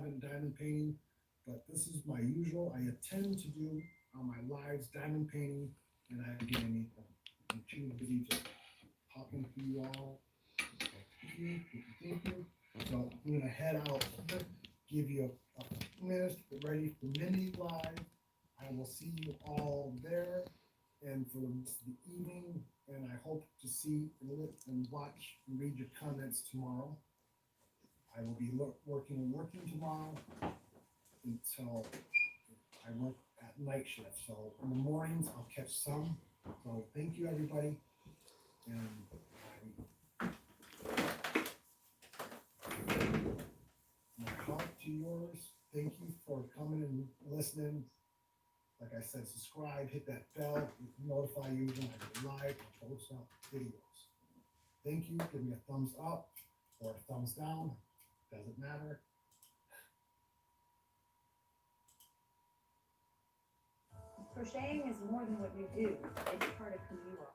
haven't diamond painting, but this is my usual. I attend to do on my lives diamond painting, and I again I'm too busy just talking to you all. Thank you. So I'm gonna head out here, give you a few minutes to get ready for Mindy Live. I will see you all there and for the rest of the evening. And I hope to see and watch and read your comments tomorrow. I will be working tomorrow until I work at night shift. So in the mornings, I'll catch some. So thank you, everybody. And my heart to yours. Thank you for coming and listening. Like I said, subscribe, hit that bell, notify you when I go live and post up videos. Thank you. Give me a thumbs up or a thumbs down. Doesn't matter. Crocheting is more than what you do. It's part of who you are.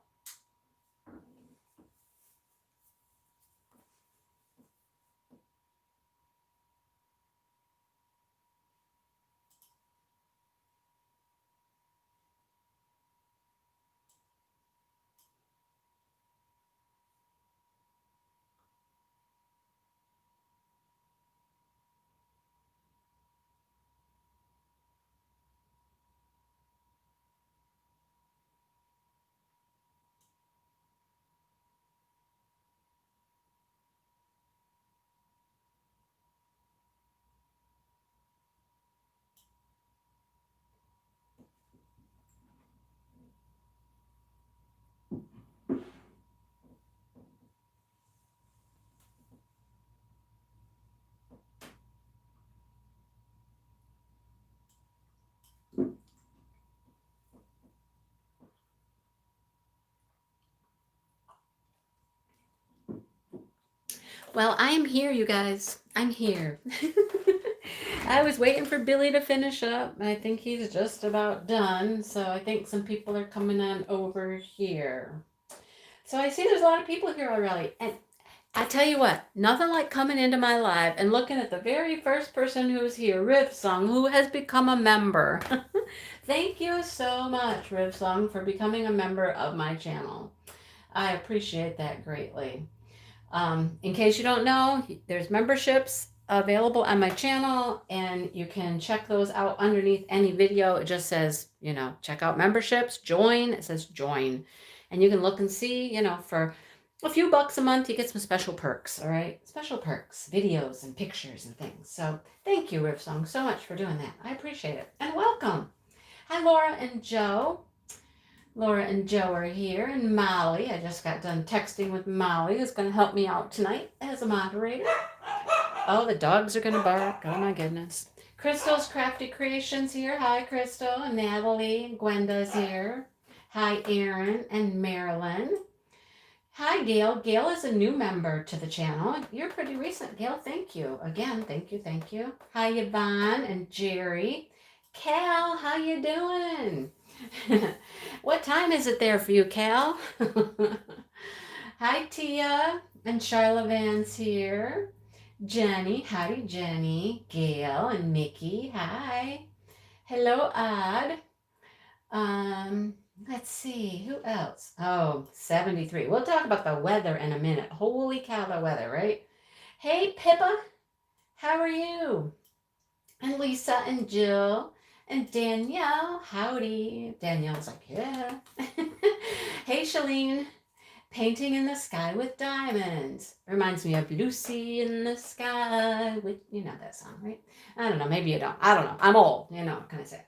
Well, I'm here, you guys. I'm here. I was waiting for Billy to finish up. I think he's just about done. So I think some people are coming on over here. So I see there's a lot of people here already. And I tell you what, nothing like coming into my live and looking at the very first person who's here, Rivsong, who has become a member. Thank you so much, Rivsong, for becoming a member of my channel. I appreciate that greatly. In case you don't know, there's memberships available on my channel, and you can check those out underneath any video. It just says, check out memberships, join. It says join. And you can look and see, for a few bucks a month, you get some special perks, all right? Special perks, videos and pictures and things. So thank you, Rivsong, so much for doing that. I appreciate it. And welcome. Hi, Laura and Joe. Laura and Joe are here, and Molly. I just got done texting with Molly, who's going to help me out tonight as a moderator. Oh, the dogs are going to bark. Oh, my goodness. Crystal's Crafty Creations here. Hi, Crystal. And Natalie and Gwenda's here. Hi, Aaron and Marilyn. Hi, Gail. Gail is a new member to the channel. You're pretty recent, Gail. Thank you. Again, thank you, thank you. Hi, Yvonne and Jerry. Cal, how you doing? What time is it there for you, Cal? Hi, Tia. And Charla Van's here. Jenny. Hi, Jenny. Gail and Mickey. Hi. Hello, Odd. Let's see. Who else? Oh, 73. We'll talk about the weather in a minute. Holy cow, the weather, right? Hey, Pippa. How are you? And Lisa and Jill. And Danielle, howdy. Danielle's like, yeah. Hey, Shalene, painting in the sky with diamonds. Reminds me of Lucy in the sky with, you know that song, right? I don't know, maybe you don't. I don't know. I'm old, what can I say?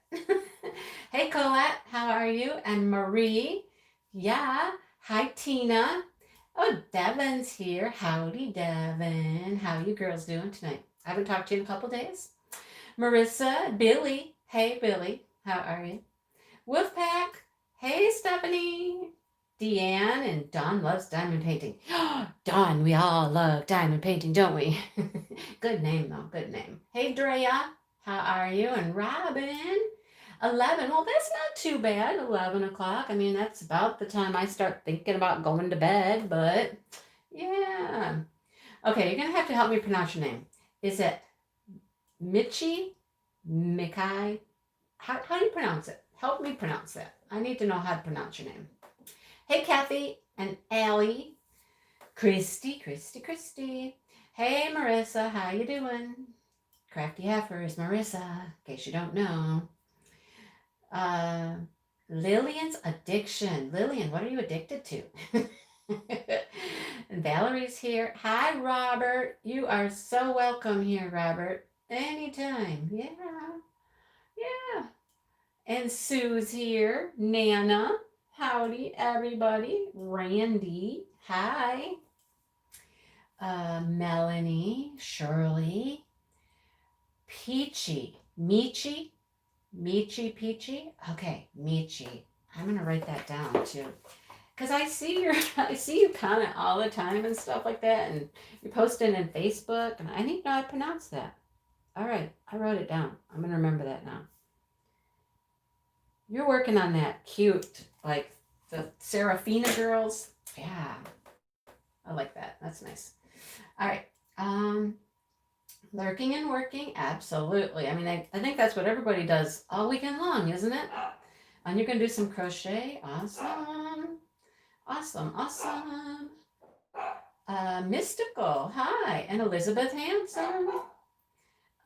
Hey, Colette, how are you? And Marie, yeah. Hi, Tina. Oh, Devin's here. Howdy, Devin. How you girls doing tonight? I haven't talked to you in a couple days. Marissa, Billy. Hey, Billy. How are you? Wolfpack. Hey, Stephanie. Deanne and Dawn loves diamond painting. Dawn, we all love diamond painting, don't we? Good name, though. Good name. Hey, Drea. How are you? And Robin. 11. Well, that's not too bad. 11 o'clock. I mean, that's about the time I start thinking about going to bed, but yeah. Okay, you're going to have to help me pronounce your name. Is it Michi, Mikai. How do you pronounce it? Help me pronounce that. I need to know how to pronounce your name. Hey, Kathy and Allie. Christy. Hey, Marissa, how you doing? Crafty Heifers, Marissa, in case you don't know. Lillian's addiction. Lillian, what are you addicted to? And Valerie's here. Hi, Robert. You are so welcome here, Robert. Anytime. Yeah. And Sue's here. Nana. Howdy, everybody. Randy. Hi. Melanie. Shirley. Peachy. Peachy. Okay, Michi. I'm gonna write that down too, because I see you comment all the time and stuff like that, and you're posting in Facebook, and I need to know how to pronounce that. All right, I wrote it down. I'm gonna remember that now. You're working on that cute, like the Serafina girls. Yeah, I like that. That's nice. All right. Lurking and working, absolutely. I mean, I think that's what everybody does all weekend long, isn't it? And you're going to do some crochet. Awesome. Mystical, hi. And Elizabeth Hanson.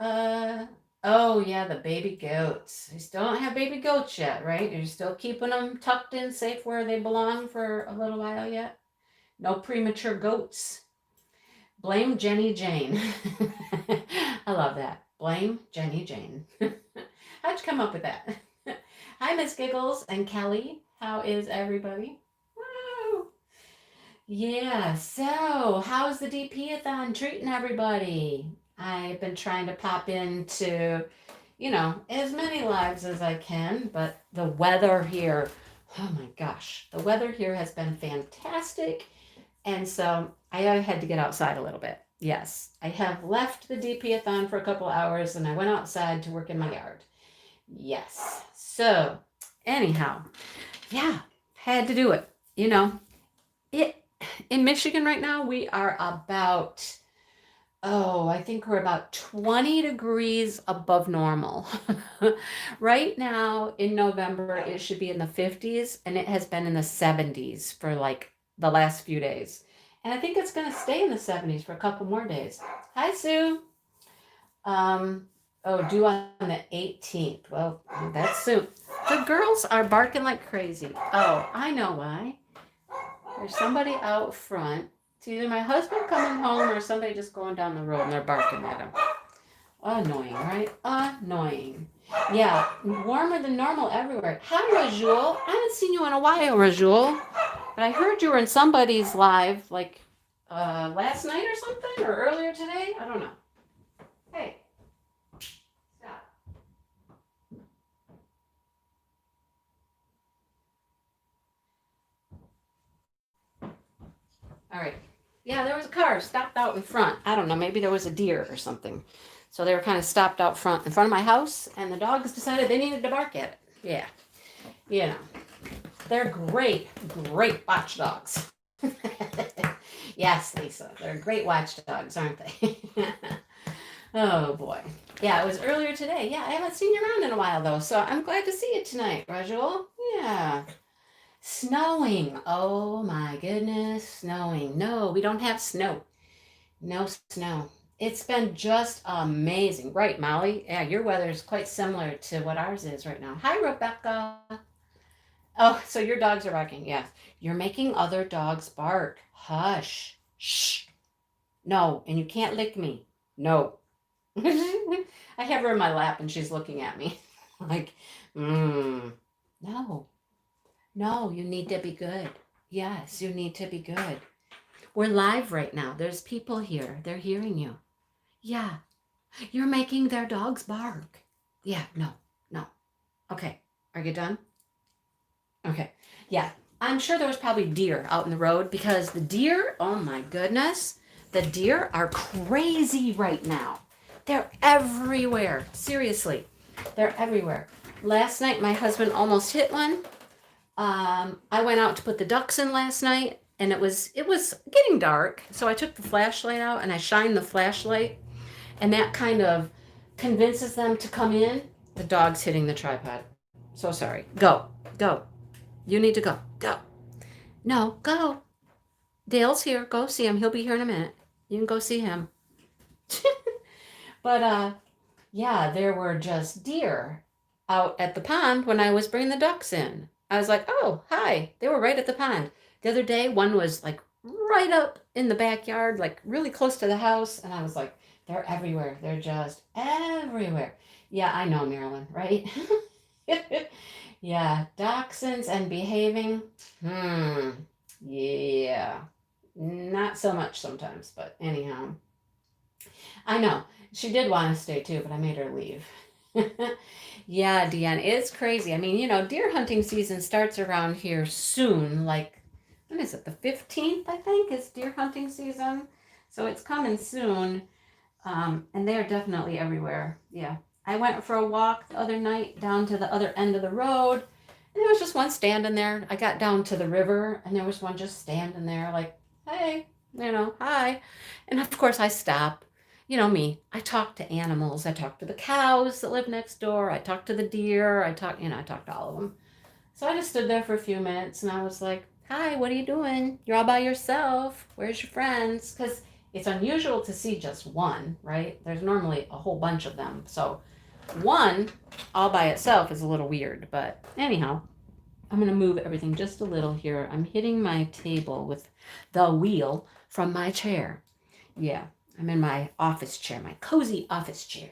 Oh, yeah, the baby goats. You still don't have baby goats yet, right? You're still keeping them tucked in safe where they belong for a little while yet? No premature goats. Blame Jenny Jane. I love that. Blame Jenny Jane. How'd you come up with that? Hi, Miss Giggles and Kelly. How is everybody? Woo! Yeah, so how's the DP-A-Thon treating everybody? I've been trying to pop into, as many lives as I can, but the weather here, oh my gosh, the weather here has been fantastic. And so I had to get outside a little bit. Yes, I have left the DP-A-Thon for a couple hours and I went outside to work in my yard. Yes. So anyhow, yeah, had to do it. In Michigan right now, we are about, I think we're about 20 degrees above normal. Right now in November, it should be in the 50s and it has been in the 70s for like the last few days. And I think it's going to stay in the 70s for a couple more days. Hi, Sue. Due on the 18th. Well, that's soon. The girls are barking like crazy. Oh, I know why. There's somebody out front. It's either my husband coming home or somebody just going down the road and they're barking at him. Annoying, right? Annoying. Yeah, warmer than normal everywhere. Hi, Rajul. I haven't seen you in a while, Rajul. But I heard you were in somebody's live, like last night or something, or earlier today. I don't know. Hey, stop. All right. Yeah, there was a car stopped out in front. I don't know. Maybe there was a deer or something. So they were kind of stopped out front, in front of my house, and the dogs decided they needed to bark at it. Yeah. They're great watchdogs. Yes, Lisa, they're great watchdogs, aren't they? Oh boy. Yeah, it was earlier today. Yeah, I haven't seen you around in a while though, so I'm glad to see you tonight, Rajul. Yeah. Snowing. Oh my goodness, snowing. No, we don't have snow. No snow. It's been just amazing. Right, Molly? Yeah, your weather is quite similar to what ours is right now. Hi, Rebecca. Oh, so your dogs are barking. Yes. You're making other dogs bark. Hush. Shh. No, and you can't lick me. No. I have her in my lap and she's looking at me like, no. No, you need to be good. Yes, you need to be good. We're live right now. There's people here. They're hearing you. Yeah. You're making their dogs bark. Yeah, no. Okay. Are you done? Okay. Yeah. I'm sure there was probably deer out in the road because the deer, oh my goodness, the deer are crazy right now. They're everywhere. Seriously. They're everywhere. Last night, my husband almost hit one. I went out to put the ducks in last night and it was getting dark. So I took the flashlight out and I shined the flashlight and that kind of convinces them to come in. The dog's hitting the tripod. So sorry. Go. Go. You need to go. Go. No, go. Dale's here. Go see him. He'll be here in a minute. You can go see him. But yeah, there were just deer out at the pond when I was bringing the ducks in. I was like, oh, hi. They were right at the pond. The other day, one was like right up in the backyard, like really close to the house. And I was like, they're everywhere. They're just everywhere. Yeah, I know, Marilyn, right? Yeah, dachshunds and behaving. Yeah, not so much sometimes, but anyhow. I know. She did want to stay too, but I made her leave. Yeah, Deanne, it's crazy. I mean, deer hunting season starts around here soon. Like, when is it? The 15th, I think, is deer hunting season. So it's coming soon. And they're definitely everywhere. Yeah. I went for a walk the other night down to the other end of the road. And there was just one standing there. I got down to the river and there was one just standing there like, hey, hi. And of course I stop. You know me. I talk to animals. I talk to the cows that live next door. I talk to the deer. I talk to all of them. So I just stood there for a few minutes and I was like, hi, what are you doing? You're all by yourself. Where's your friends? Because it's unusual to see just one, right? There's normally a whole bunch of them. So one all by itself is a little weird. But anyhow, I'm going to move everything just a little here. I'm hitting my table with the wheel from my chair. Yeah, I'm in my office chair, my cozy office chair.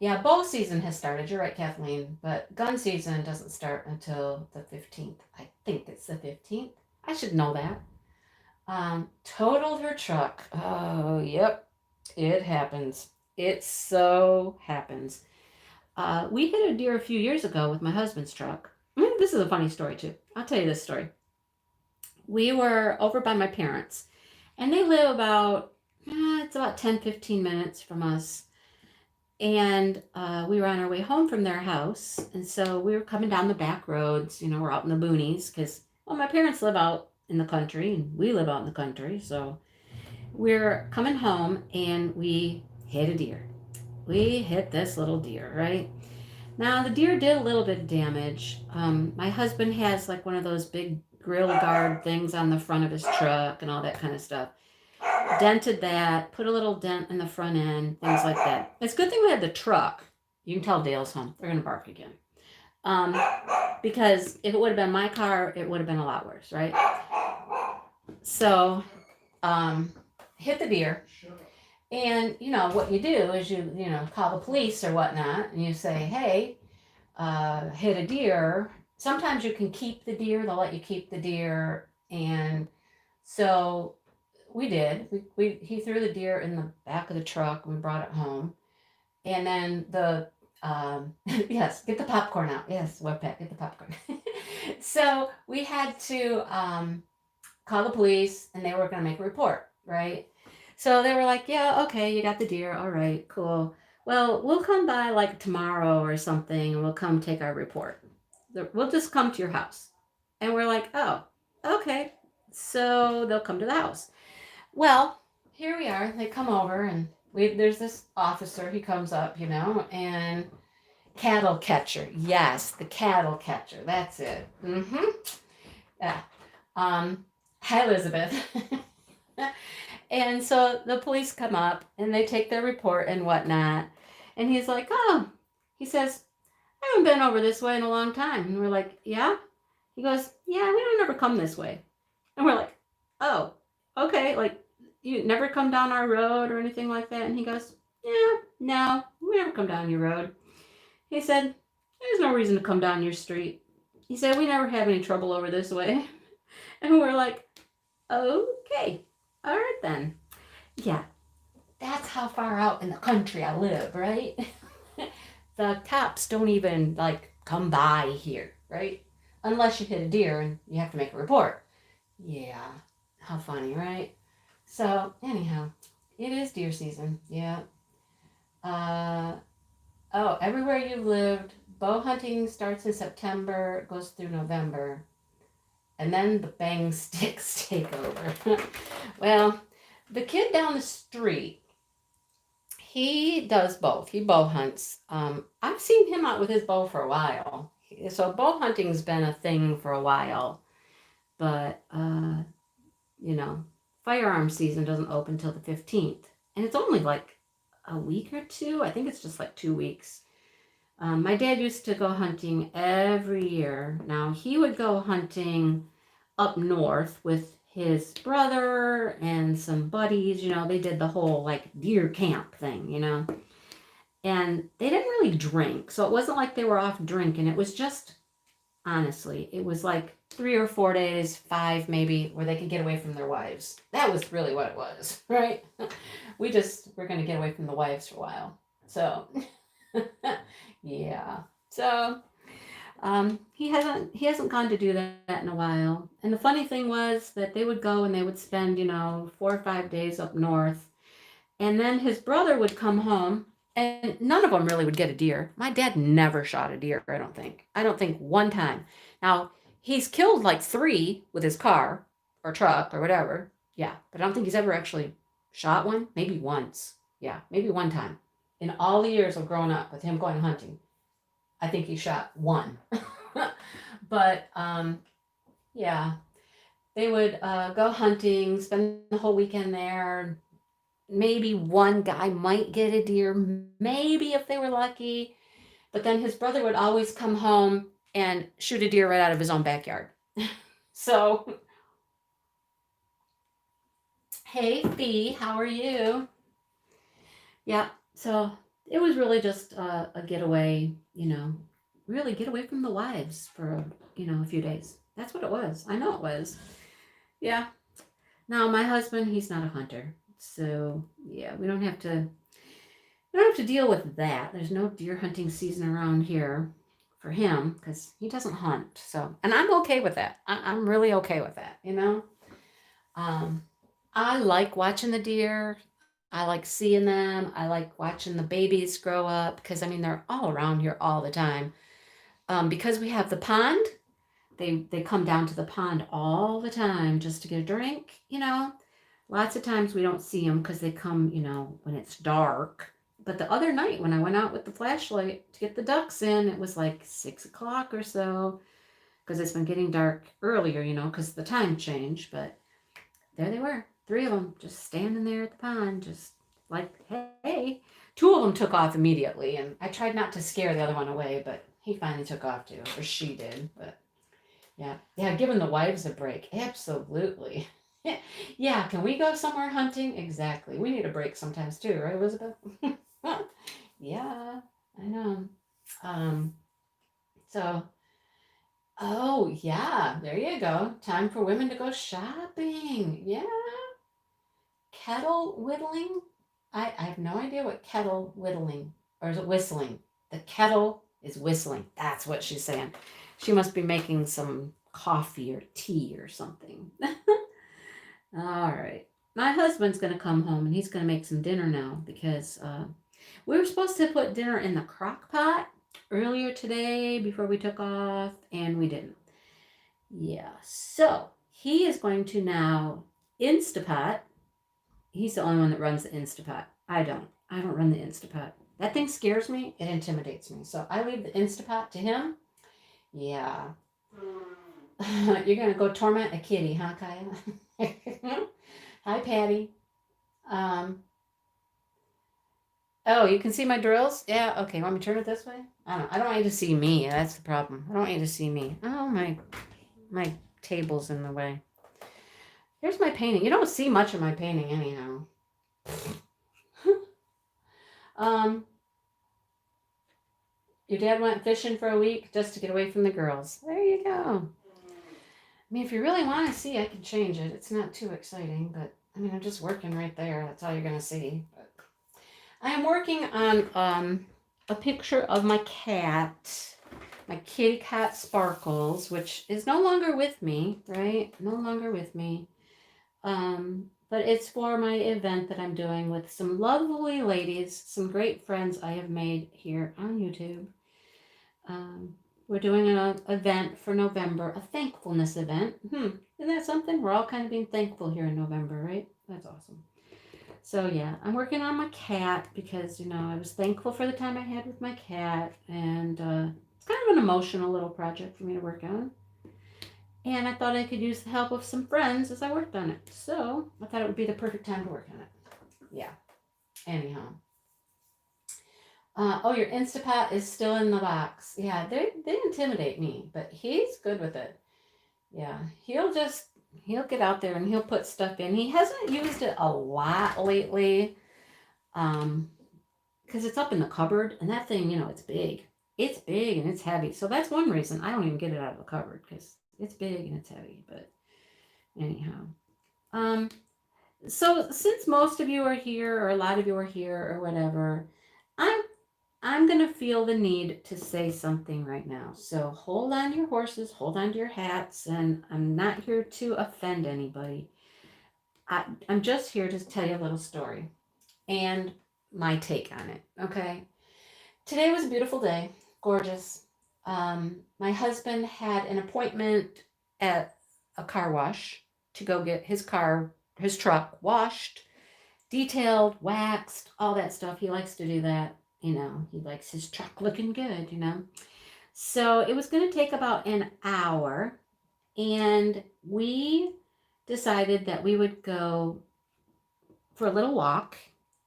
Yeah, bow season has started. You're right, Kathleen. But gun season doesn't start until the 15th. I think it's the 15th. I should know that. Totaled her truck. Oh, yep. It happens. It so happens. We hit a deer a few years ago with my husband's truck. This is a funny story, too. I'll tell you this story. We were over by my parents, and they live it's about 10, 15 minutes from us. And we were on our way home from their house. And so we were coming down the back roads. We're out in the boonies because, my parents live out in the country and we live out in the country. So we're coming home and we hit a deer. We hit this little deer, right? Now, the deer did a little bit of damage. My husband has like one of those big grill guard things on the front of his truck and all that kind of stuff. Dented that, put a little dent in the front end, things like that. It's a good thing we had the truck. You can tell Dale's home. They're going to bark again. Because if it would have been my car, it would have been a lot worse, right? So, hit the deer. And, what you do is you call the police or whatnot, and you say, hey, hit a deer. Sometimes you can keep the deer. They'll let you keep the deer. And so we did. He threw the deer in the back of the truck. And we brought it home. And then yes, get the popcorn out. Yes, Webpack, get the popcorn. So we had to call the police, and they were going to make a report, right? So they were like, yeah, okay, you got the deer. All right, cool. Well, we'll come by like tomorrow or something, and we'll come take our report. We'll just come to your house. And we're like, oh, okay. So they'll come to the house. Well, here we are. They come over, and there's this officer. He comes up, and cattle catcher. Yes, the cattle catcher. That's it. Yeah. Hi, Elizabeth. And so the police come up, and they take their report and whatnot. And he's like, oh, he says, I haven't been over this way in a long time. And we're like, yeah? He goes, yeah, we don't ever come this way. And we're like, oh, okay. Like, you never come down our road or anything like that? And he goes, yeah, no, we never come down your road. He said, there's no reason to come down your street. He said, we never have any trouble over this way. And we're like, okay, all right then. Yeah, that's how far out in the country I live, right? The cops don't even come by here, right? Unless you hit a deer and you have to make a report. Yeah, how funny, right? So anyhow, it is deer season. Yeah. Everywhere you've lived, bow hunting starts in September, goes through November, and then the bang sticks take over. Well, the kid down the street, He does both. He bow hunts. I've seen him out with his bow for a while. So bow hunting's been a thing for a while. But, firearm season doesn't open till the 15th. And it's only like a week or two. I think it's just like 2 weeks. My dad used to go hunting every year. Now, he would go hunting up north with his brother and some buddies. They did the whole like deer camp thing, And they didn't really drink. So it wasn't like they were off drinking. It was just, honestly, it was like 3 or 4 days, 5 maybe, where they could get away from their wives. That was really what it was, right? We're going to get away from the wives for a while. So, yeah. So, he hasn't gone to do that in a while. And the funny thing was that they would go and they would spend, 4 or 5 days up north. And then his brother would come home and none of them really would get a deer. My dad never shot a deer, I don't think. I don't think one time. Now, he's killed like 3 with his car or truck or whatever. Yeah, but I don't think he's ever actually shot one. Maybe once. Yeah, maybe one time. In all the years of growing up with him going hunting, I think he shot 1. But, yeah, they would go hunting, spend the whole weekend there. Maybe one guy might get a deer, maybe if they were lucky. But then his brother would always come home and shoot a deer right out of his own backyard. So, hey, Fee, how are you? Yeah, so it was really just a getaway, really get away from the wives for, a few days. That's what it was. I know it was. Yeah. Now, my husband, he's not a hunter. So, yeah, we don't have to deal with that. There's no deer hunting season around here for him because he doesn't hunt. So, and I'm okay with that. I'm really okay with that, I like watching the deer. I like seeing them. I like watching the babies grow up because, they're all around here all the time. Because we have the pond, they come down to the pond all the time just to get a drink, Lots of times we don't see them because they come, when it's dark. But the other night when I went out with the flashlight to get the ducks in, it was like 6 o'clock or so because it's been getting dark earlier, because the time changed. But there they were, 3 of them just standing there at the pond, just like, hey. 2 of them took off immediately, and I tried not to scare the other one away, but he finally took off too, or she did. But yeah, giving the wives a break, absolutely. Yeah, can we go somewhere hunting? Exactly. We need a break sometimes too, right, Elizabeth? Yeah, I know. So, oh, yeah, there you go. Time for women to go shopping. Yeah. Kettle whittling? I have no idea what kettle whittling, or is it whistling? The kettle is whistling. That's what she's saying. She must be making some coffee or tea or something. All right. My husband's going to come home and he's going to make some dinner now because we were supposed to put dinner in the crock pot earlier today before we took off, and we didn't. Yeah, so he is going to now Instapot. He's the only one that runs the Instapot. I don't run the Instapot. That thing scares me. It intimidates me. So I leave the Instapot to him. Yeah. You're going to go torment a kitty, huh, Kaya? Hi, Patty. Oh, you can see my drills? Yeah, okay. Want me to turn it this way? I don't want you to see me. That's the problem. I don't want you to see me. Oh, my table's in the way. Here's my painting. You don't see much of my painting anyhow. Your dad went fishing for a week just to get away from the girls. There you go. If you really want to see, I can change it. It's not too exciting, but I'm just working right there. That's all you're going to see. But I am working on a picture of my cat, my kitty cat Sparkles, which is no longer with me, right? No longer with me. But it's for my event that I'm doing with some lovely ladies, some great friends I have made here on YouTube. We're doing an event for November, a thankfulness event. Isn't that something? We're all kind of being thankful here in November, right? That's awesome. So yeah, I'm working on my cat because, I was thankful for the time I had with my cat, and it's kind of an emotional little project for me to work on. And I thought I could use the help of some friends as I worked on it. So I thought it would be the perfect time to work on it. Yeah. Anyhow. Oh, your Instapot is still in the box. Yeah, they intimidate me, but he's good with it. Yeah, he'll get out there and he'll put stuff in. He hasn't used it a lot lately, because it's up in the cupboard, and that thing, it's big. It's big and it's heavy. So that's one reason I don't even get it out of the cupboard, because it's big and it's heavy. But anyhow, um, so since most of you are here, or a lot of you are here, or whatever, I'm I'm gonna feel the need to say something right now. So hold on to your horses, hold on to your hats, and I'm not here to offend anybody. I'm just here to tell you a little story and my take on it. Okay. Today was a beautiful day, gorgeous. My husband had an appointment at a car wash to go get his truck washed, detailed, waxed, all that stuff. He likes to do that. He likes his truck looking good. So it was going to take about an hour, and we decided that we would go for a little walk.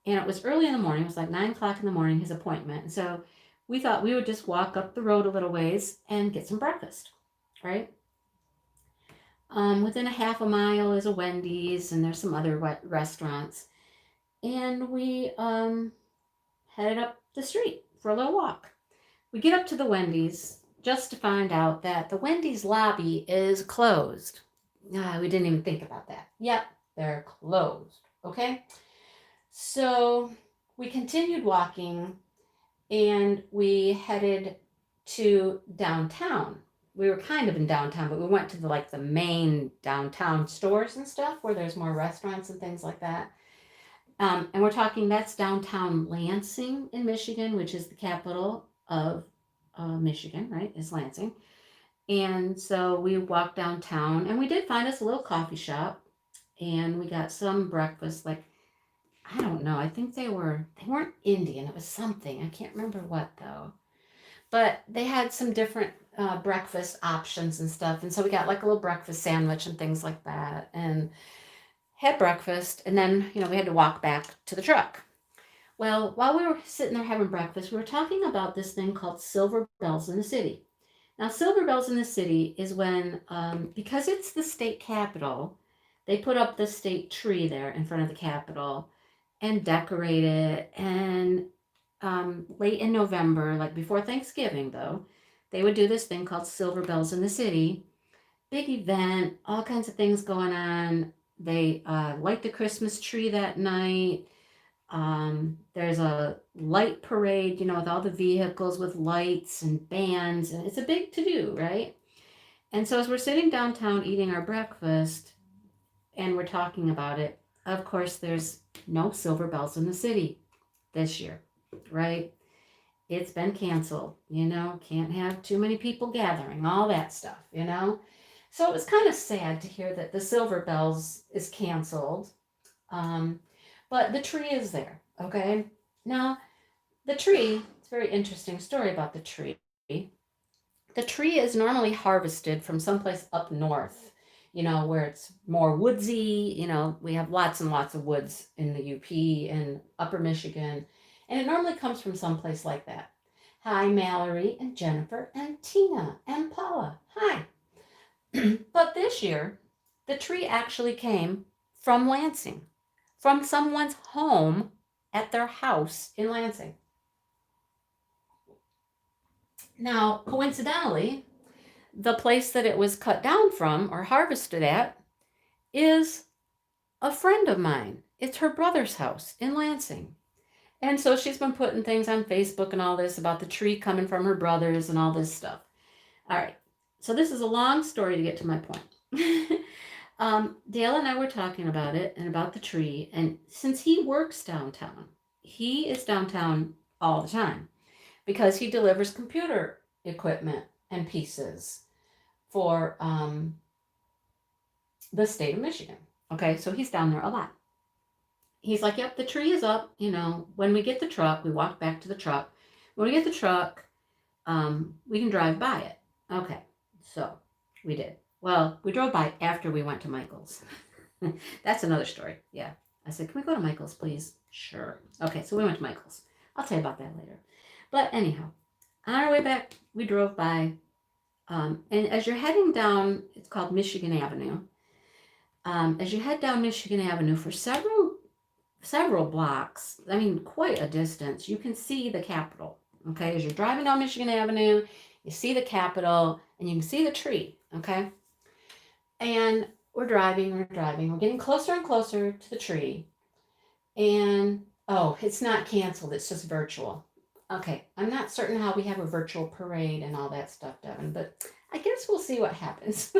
And it was early in the morning. It was like 9 o'clock in the morning, his appointment. And so we thought we would just walk up the road a little ways and get some breakfast, right? Within a half a mile is a Wendy's, and there's some other restaurants. And we headed up the street for a little walk. We get up to the Wendy's just to find out that the Wendy's lobby is closed. We didn't even think about that. Yep, they're closed. Okay. So we continued walking, and we headed to downtown. We were kind of in downtown, but we went to the main downtown stores and stuff where there's more restaurants and things like that. And we're talking, that's downtown Lansing in Michigan, which is the capital of Michigan, right? Is Lansing. And so we walked downtown, and we did find us a little coffee shop, and we got some breakfast. I don't know. I think they weren't Indian. It was something. I can't remember what though. But they had some different breakfast options and stuff. And so we got a little breakfast sandwich and things like that, and had breakfast. And then, we had to walk back to the truck. Well, while we were sitting there having breakfast, we were talking about this thing called Silver Bells in the City. Now, Silver Bells in the City is when, because it's the state capitol, they put up the state tree there in front of the capitol and decorate it. And late in November, before Thanksgiving, though, they would do this thing called Silver Bells in the City. Big event, all kinds of things going on. They light the Christmas tree that night. There's a light parade, with all the vehicles with lights and bands, and it's a big to-do, right? And so as we're sitting downtown eating our breakfast and we're talking about it, of course, there's no Silver Bells in the City this year, right? It's been canceled, can't have too many people gathering, all that stuff, So it was kind of sad to hear that the Silver Bells is canceled. But the tree is there, okay? Now, the tree, it's a very interesting story about the tree. The tree is normally harvested from someplace up north, where it's more woodsy. We have lots and lots of woods in the UP and upper Michigan, and it normally comes from someplace like that. Hi, Mallory and Jennifer and Tina and Paula. Hi. But this year, the tree actually came from Lansing, from someone's home at their house in Lansing. Now, coincidentally, the place that it was cut down from or harvested at is a friend of mine. It's her brother's house in Lansing. And so she's been putting things on Facebook and all this about the tree coming from her brother's and all this stuff. All right. So this is a long story to get to my point. Dale and I were talking about it and about the tree. And since he works downtown, he is downtown all the time because he delivers computer equipment and pieces for the state of Michigan. Okay, so he's down there a lot. he's like, yep, the tree is up. You know, when we get the truck, we walk back to the truck. When we get the truck, we can drive by it. Okay, so we did. Well, we drove by after we went to Michael's. That's another story. Yeah. I said, can we go to Michael's, please? Sure. Okay, so we went to Michael's. I'll tell you about that later. But anyhow, on our way back, we drove by. And as you're heading down, it's called Michigan Avenue. As you head down Michigan Avenue for several blocks, I mean, quite a distance, you can see the Capitol. Okay, as you're driving down Michigan Avenue, you see the Capitol and you can see the tree. Okay, and we're driving, we're getting closer and closer to the tree. And oh, it's not canceled, it's just virtual. Okay, I'm not certain how we have a virtual parade and all that stuff, Devin, but I guess we'll see what happens.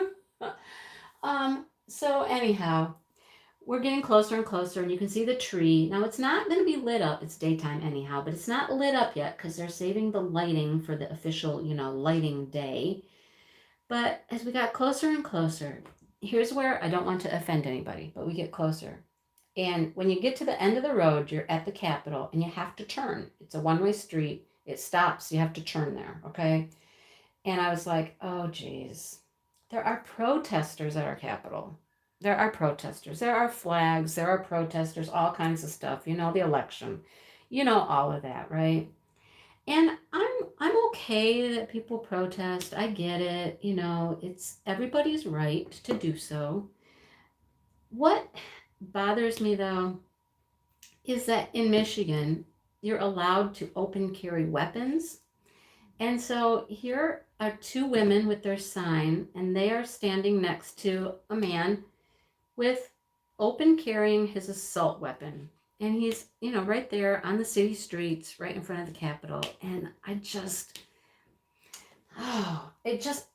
So anyhow, we're getting closer and closer, and you can see the tree. Now, it's not going to be lit up. It's daytime anyhow, but it's not lit up yet because they're saving the lighting for the official, lighting day. But as we got closer and closer, here's where I don't want to offend anybody, but we get closer. And when you get to the end of the road, you're at the Capitol, and you have to turn. It's a one-way street. It stops. You have to turn there, okay? And I was like, oh, geez. There are protesters at our Capitol. There are protesters. There are flags. There are protesters, all kinds of stuff. The election. All of that, right? And I'm okay that people protest. I get it. It's everybody's right to do so. What bothers me though is that in Michigan, you're allowed to open carry weapons. And so here are two women with their sign, and they are standing next to a man with open carrying his assault weapon. And he's, right there on the city streets, right in front of the Capitol. And it just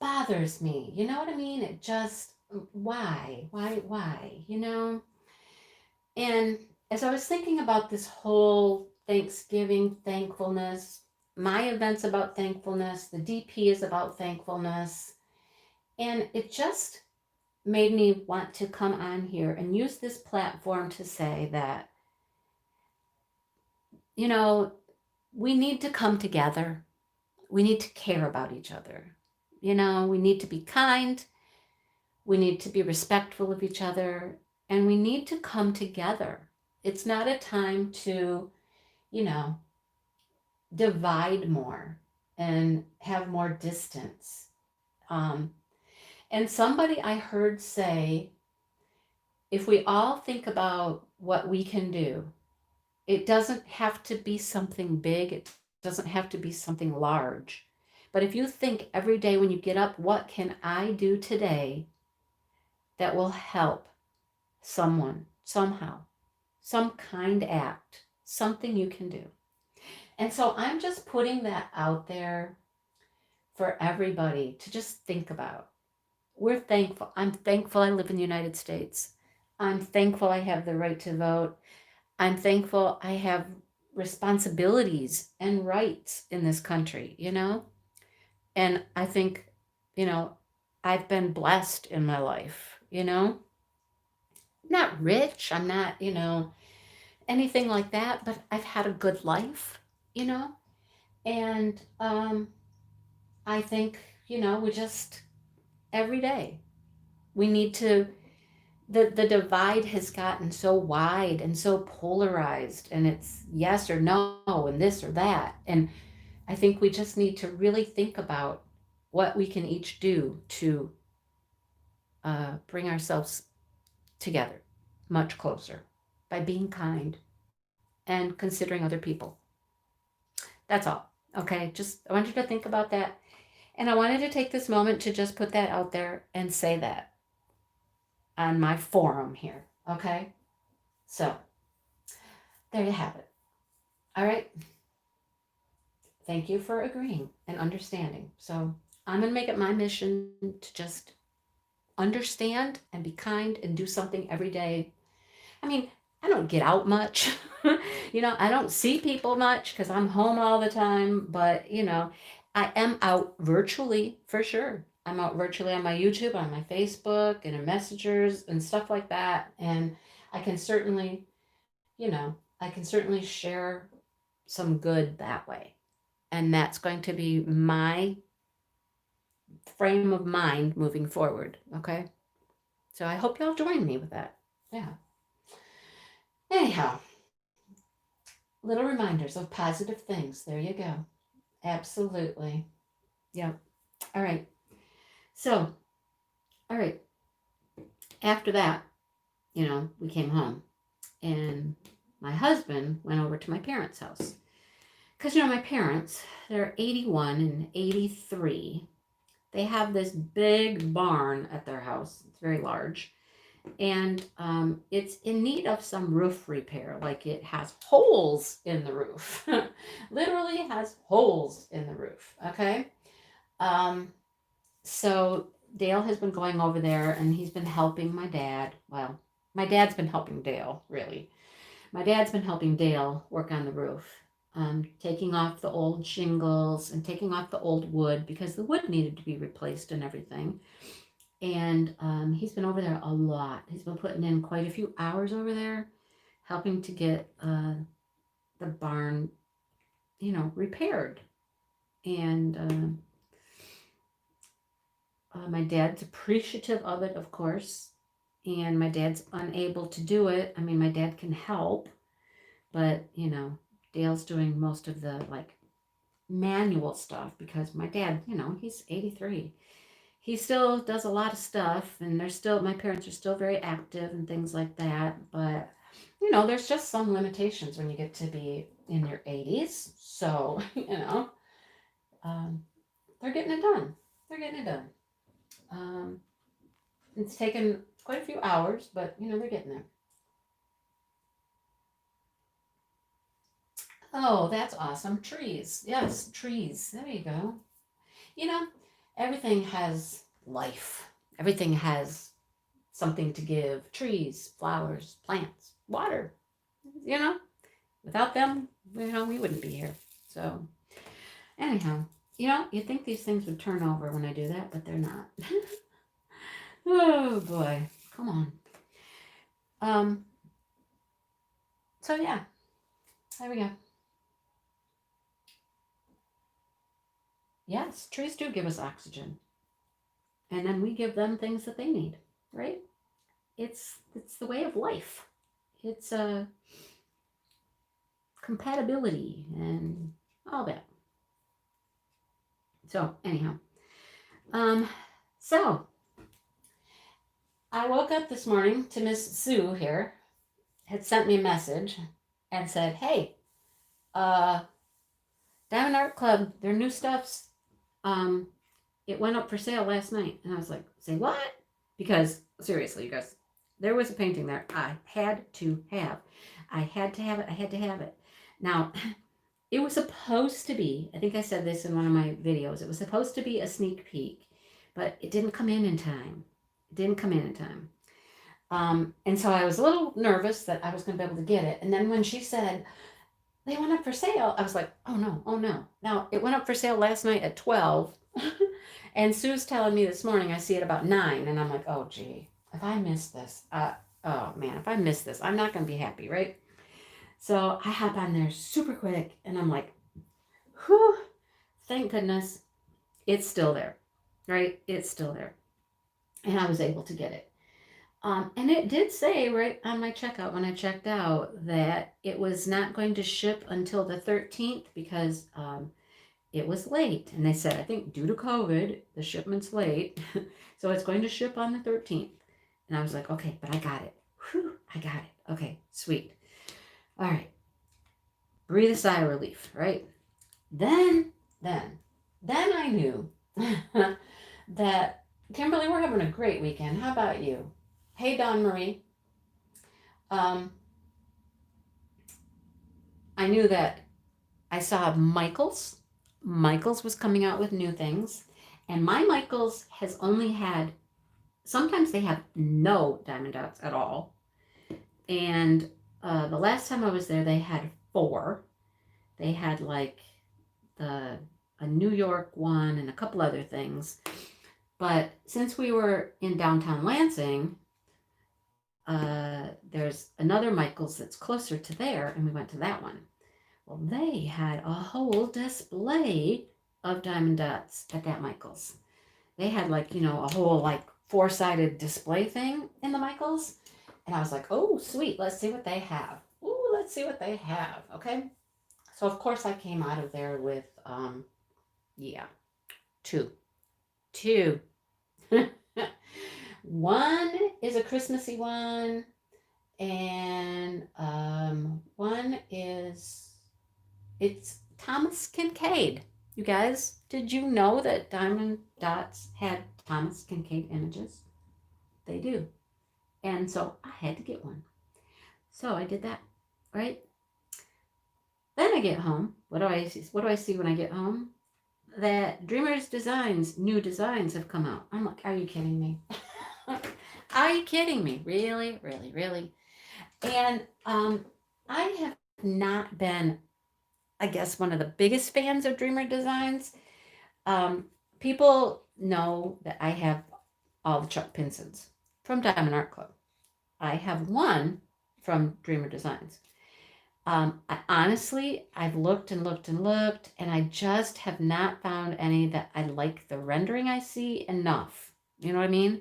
bothers me. You know what I mean? Why? And as I was thinking about this whole Thanksgiving thankfulness, my event's about thankfulness, the DP is about thankfulness, and it just made me want to come on here and use this platform to say that, we need to come together. We need to care about each other. We need to be kind. We need to be respectful of each other, and we need to come together. It's not a time to, divide more and have more distance. And somebody I heard say, if we all think about what we can do, it doesn't have to be something big. It doesn't have to be something large. But if you think every day when you get up, what can I do today that will help someone somehow, some kind act, something you can do. And so I'm just putting that out there for everybody to just think about. We're thankful. I'm thankful I live in the United States. I'm thankful I have the right to vote. I'm thankful I have responsibilities and rights in this country, And I think, I've been blessed in my life, Not rich. I'm not, anything like that, but I've had a good life, And I think, we just every day we need to the divide has gotten so wide and so polarized, and it's yes or no and this or that. And I think we just need to really think about what we can each do to bring ourselves together much closer by being kind and considering other people. That's all. Okay, just I want you to think about that. And I wanted to take this moment to just put that out there and say that on my forum here. Okay, so there you have it. All right. Thank you for agreeing and understanding. So I'm going to make it my mission to just understand and be kind and do something every day. I mean, I don't get out much. I don't see people much because I'm home all the time. But, I am out virtually for sure. I'm out virtually on my YouTube, on my Facebook, and in messengers and stuff like that. And I can certainly, you know, I can certainly share some good that way. And that's going to be my frame of mind moving forward. Okay. So I hope y'all join me with that. Yeah. Anyhow, little reminders of positive things. There you go. Absolutely. Yeah. All right. So, all right. After that, you know, we came home and my husband went over to my parents' house. Because, you know, my parents, they're 81 and 83. They have this big barn at their house. It's very large. And it's in need of some roof repair. Like it has holes in the roof. Literally has holes in the roof. Okay. So Dale has been going over there and he's been helping my dad. Well, my dad's been helping Dale, really. My dad's been helping Dale work on the roof, taking off the old shingles and taking off the old wood because the wood needed to be replaced and everything. And he's been over there a lot. He's been putting in quite a few hours over there, helping to get the barn, you know, repaired. And my dad's appreciative of it, of course. And my dad's unable to do it. I mean, my dad can help, but, you know, Dale's doing most of the, like, manual stuff because my dad, you know, he's 83. He still does a lot of stuff, and my parents are still very active and things like that. But, you know, there's just some limitations when you get to be in your 80s. So, you know, they're getting it done. They're getting it done. It's taken quite a few hours, but, you know, they're getting there. Oh, that's awesome. Trees. Yes, trees. There you go. You know, everything has life. Everything has something to give. Trees, flowers, plants, water. You know, without them, you know, we wouldn't be here. So, anyhow, you know, you'd think these things would turn over when I do that, but they're not. Oh boy, come on. So yeah, there we go. Yes, trees do give us oxygen. And then we give them things that they need, right? It's the way of life. It's a compatibility and all that. So anyhow, so I woke up this morning to Miss Sue here had sent me a message and said, "Hey, Diamond Art Club, their new stuff's it went up for sale last night." And I was like, "Say what?" Because seriously, you guys, there was a painting there I had to have. I had to have it. I had to have it. Now, it was supposed to be, I think I said this in one of my videos, it was supposed to be a sneak peek, but it didn't come in time. It didn't come in time. And so I was a little nervous that I was going to be able to get it. And then when she said, they went up for sale, I was like, oh no, oh no. Now, it went up for sale last night at 12. And Sue's telling me this morning I see it about 9. And I'm like, oh gee, if I miss this, oh man, if I miss this, I'm not going to be happy, right? So I hop on there super quick and I'm like, whew, thank goodness it's still there, right? It's still there. And I was able to get it. And it did say right on my checkout when I checked out that it was not going to ship until the 13th because it was late. And they said, I think due to COVID, the shipment's late. So it's going to ship on the 13th. And I was like, okay, but I got it. Whew, I got it. Okay, sweet. All right. Breathe a sigh of relief, right? Then I knew that, Kimberly, we're having a great weekend. How about you? Hey, Dawn Marie. I knew that I saw Michaels. Michaels was coming out with new things. And my Michaels has only had, sometimes they have no diamond dots at all. And the last time I was there, they had 4. They had like a New York one and a couple other things. But since we were in downtown Lansing, there's another Michael's that's closer to there, and we went to that one. Well, they had a whole display of diamond dots at that Michael's. They had like, a whole like four-sided display thing in the Michael's. And I was like, oh, sweet, let's see what they have. Ooh, let's see what they have. Okay. So of course I came out of there with yeah, two. One is a Christmassy one, and one it's Thomas Kincaid. You guys, did you know that Diamond Dots had Thomas Kincaid images? They do. And so I had to get one. So I did that, right? Then I get home. What do I see when I get home? That Dreamers Designs, new designs have come out. I'm like, are you kidding me? Are you kidding me? Really, really, really? And I have not been, I guess, one of the biggest fans of Dreamer Designs. People know that I have all the Chuck Pinsons from Diamond Art Club. I have one from Dreamer Designs. Honestly, I've looked and looked and looked, and I just have not found any that I like the rendering I see enough. You know what I mean?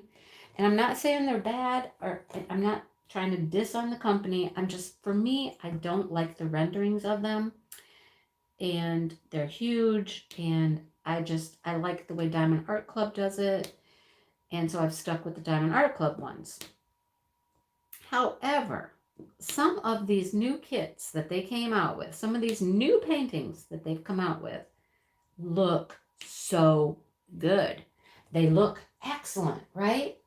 And I'm not saying they're bad, or I'm not trying to diss on the company. I'm just, for me, I don't like the renderings of them. And they're huge, and I like the way Diamond Art Club does it. And so I've stuck with the Diamond Art Club ones. However, some of these new kits that they came out with, some of these new paintings that they've come out with, look so good. They look excellent, right?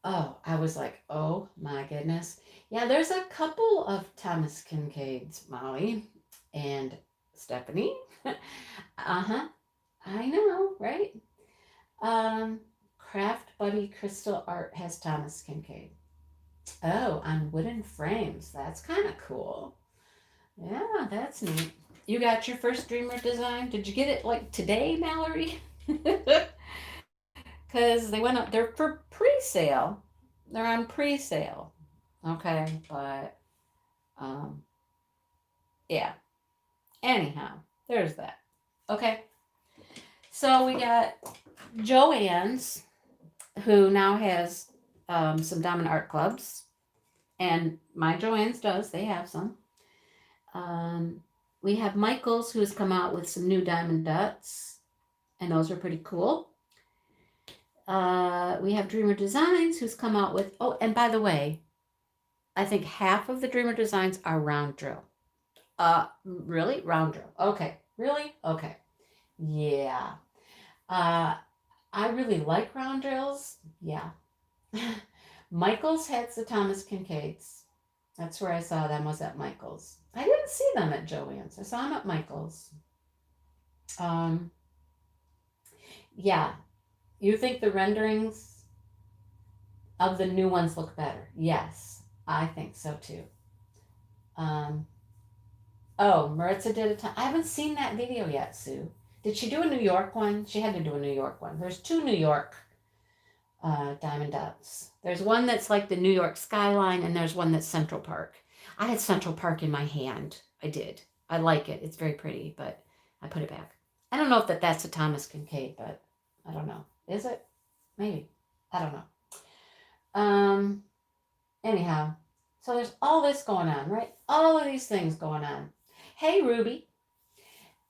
Oh, I was like, oh my goodness. Yeah, there's a couple of Thomas Kincaids, Molly and Stephanie. Uh-huh. I know, right? Craft Buddy Crystal Art has Thomas Kincaid. Oh, on wooden frames. That's kind of cool. Yeah, that's neat. You got your first Dreamer design? Did you get it like today, Mallory? Because they went up, they're for pre-sale. They're on pre-sale. Okay, but yeah. Anyhow, there's that. Okay. So we got Joanne's, who now has some Diamond Art Clubs. And my Joanne's does. They have some. We have Michael's, who's come out with some new diamond dots. And those are pretty cool. We have Dreamer Designs, who's come out with... Oh, and by the way, I think half of the Dreamer Designs are round drill. Really? Round drill. Okay. Really? Okay. Yeah. I really like round drills. Yeah. Michael's had the Thomas Kincaids. That's where I saw them, was at Michael's. I didn't see them at Joanne's. I saw them at Michael's. Yeah. You think the renderings of the new ones look better? Yes, I think so too. Oh, Maritza did a time. I haven't seen that video yet, Sue. Did she do a New York one? She had to do a New York one. There's two New York diamond dots. There's one that's like the New York skyline, and there's one that's Central Park. I had Central Park in my hand. I did. I like it. It's very pretty, but I put it back. I don't know if that's a Thomas Kincaid, but I don't know. Is it? Maybe. I don't know. Anyhow, so there's all this going on, right? All of these things going on. Hey, Ruby.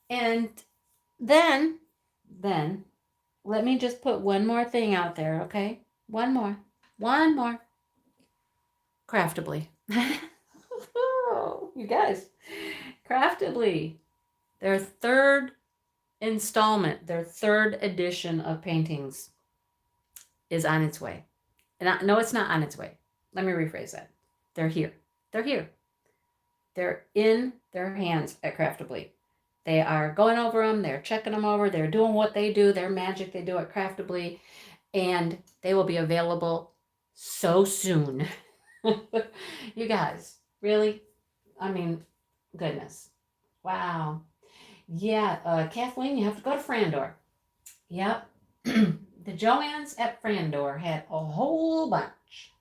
And then, let me just put one more thing out there, okay? One more. Craftably. You guys, Craftably, their third installment, their third edition of paintings is on its way. And no, it's not on its way. Let me rephrase that. They're here. They're in their hands at Craftably. They are going over them. They're checking them over. They're doing what they do, their magic they do at Craftably. And they will be available so soon. You guys, really? I mean, goodness. Wow. Yeah, Kathleen, you have to go to Frandor. Yep. The Joanne's at Frandor had a whole bunch.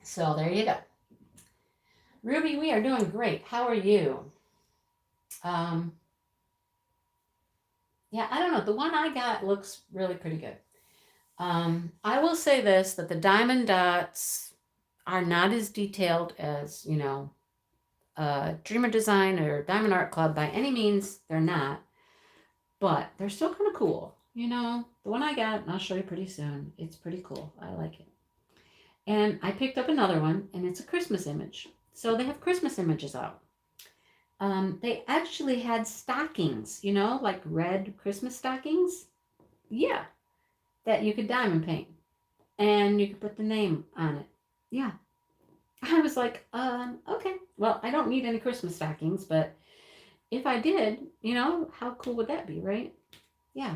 So there you go. Ruby, we are doing great. How are you? Yeah, I don't know. The one I got looks really pretty good. I will say this, that the diamond dots are not as detailed as, Dreamer Design or Diamond Art Club by any means. They're not, but they're still kind of cool. The one I got, and I'll show you pretty soon. It's pretty cool. I like it. And I picked up another one, and it's a Christmas image. So they have Christmas images out. They actually had stockings, like red Christmas stockings. Yeah, that you could diamond paint. And you could put the name on it. Yeah. I was like, okay. Well, I don't need any Christmas stockings, but if I did, how cool would that be, right? Yeah.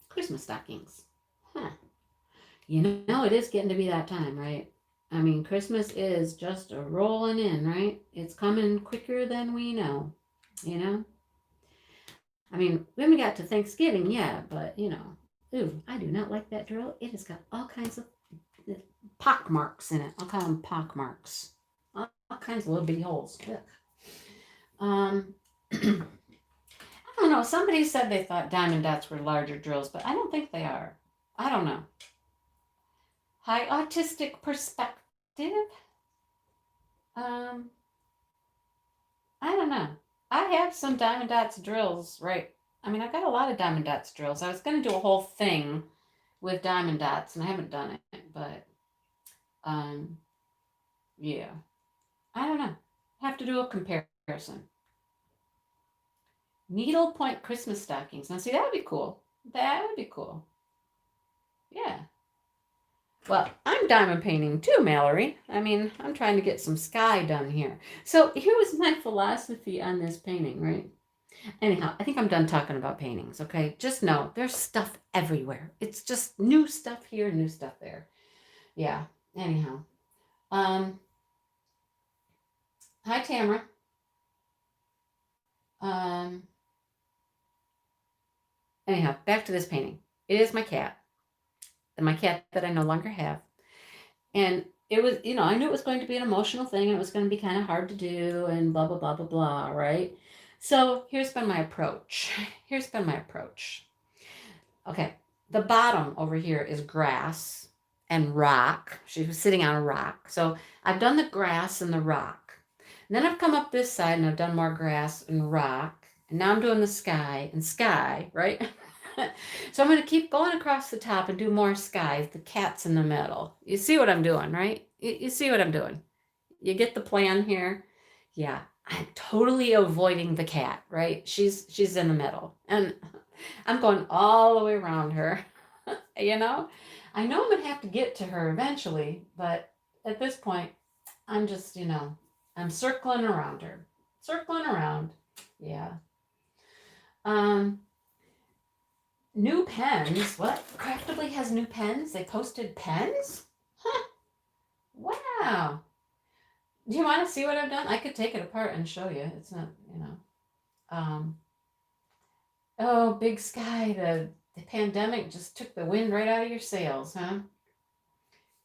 Christmas stockings. Huh. It is getting to be that time, right? I mean, Christmas is just a rolling in, right? It's coming quicker than we know, I mean, we haven't got to Thanksgiving yet, but, ooh, I do not like that drill. It has got all kinds of pock marks in it. I'll call them pock marks. All kinds of little bitty holes. I don't know. Somebody said they thought diamond dots were larger drills, but I don't think they are. I don't know. High autistic perspective. I don't know. I have some diamond dots drills, right? I mean, I've got a lot of diamond dots drills. I was going to do a whole thing with diamond dots, and I haven't done it, but yeah. I don't know. Have to do a comparison. Needlepoint Christmas stockings. Now, see, that would be cool. That would be cool. Yeah. Well, I'm diamond painting too, Mallory. I mean, I'm trying to get some sky done here. So here was my philosophy on this painting, right? Anyhow, I think I'm done talking about paintings, okay? Just know there's stuff everywhere. It's just new stuff here, new stuff there. Yeah, anyhow. Hi, Tamara. Anyhow, back to this painting. It is my cat. And my cat that I no longer have. And it was, I knew it was going to be an emotional thing and it was going to be kind of hard to do and blah, blah, blah, blah, blah, right? So here's been my approach. Okay, the bottom over here is grass and rock. She was sitting on a rock. So I've done the grass and the rock. And then I've come up this side and I've done more grass and rock. And now I'm doing the sky and sky, right? So I'm going to keep going across the top and do more skies. The cat's in the middle. You see what I'm doing, right? You see what I'm doing. You get the plan here? Yeah, I'm totally avoiding the cat, right? She's in the middle. And I'm going all the way around her. I know I'm going to have to get to her eventually, but at this point, I'm just, I'm circling around her. Circling around. Yeah. New pens. What? Craftably has new pens? They posted pens? Huh. Wow. Do you want to see what I've done? I could take it apart and show you. It's not, Oh, Big Sky, the pandemic just took the wind right out of your sails, huh?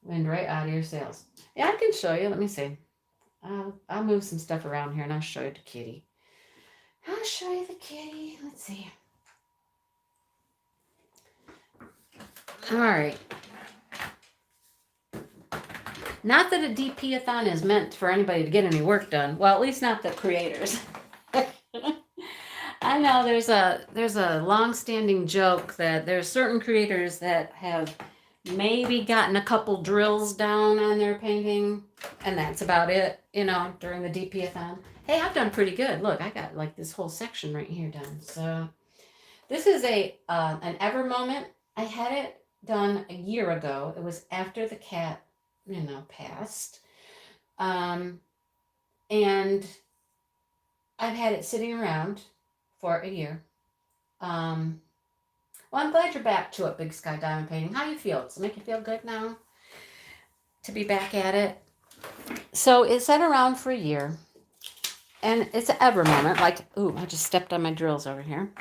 Wind right out of your sails. Yeah, I can show you. Let me see. I'll move some stuff around here and I'll show you the kitty. I'll show you the kitty. Let's see. All right. Not that a DP-A-Thon is meant for anybody to get any work done. Well, at least not the creators. I know there's a long-standing joke that there's certain creators that have maybe gotten a couple drills down on their painting, and that's about it, during the DP-A-Thon. Hey, I've done pretty good. Look, I got like this whole section right here done. So this is an ever moment. I had it done a year ago. It was after the cat, passed. And I've had it sitting around for a year. Well, I'm glad you're back to it, Big Sky Diamond Painting. How you feel? Does it make you feel good now to be back at it? So it sat around for a year. And it's an ever moment. Like, ooh, I just stepped on my drills over here.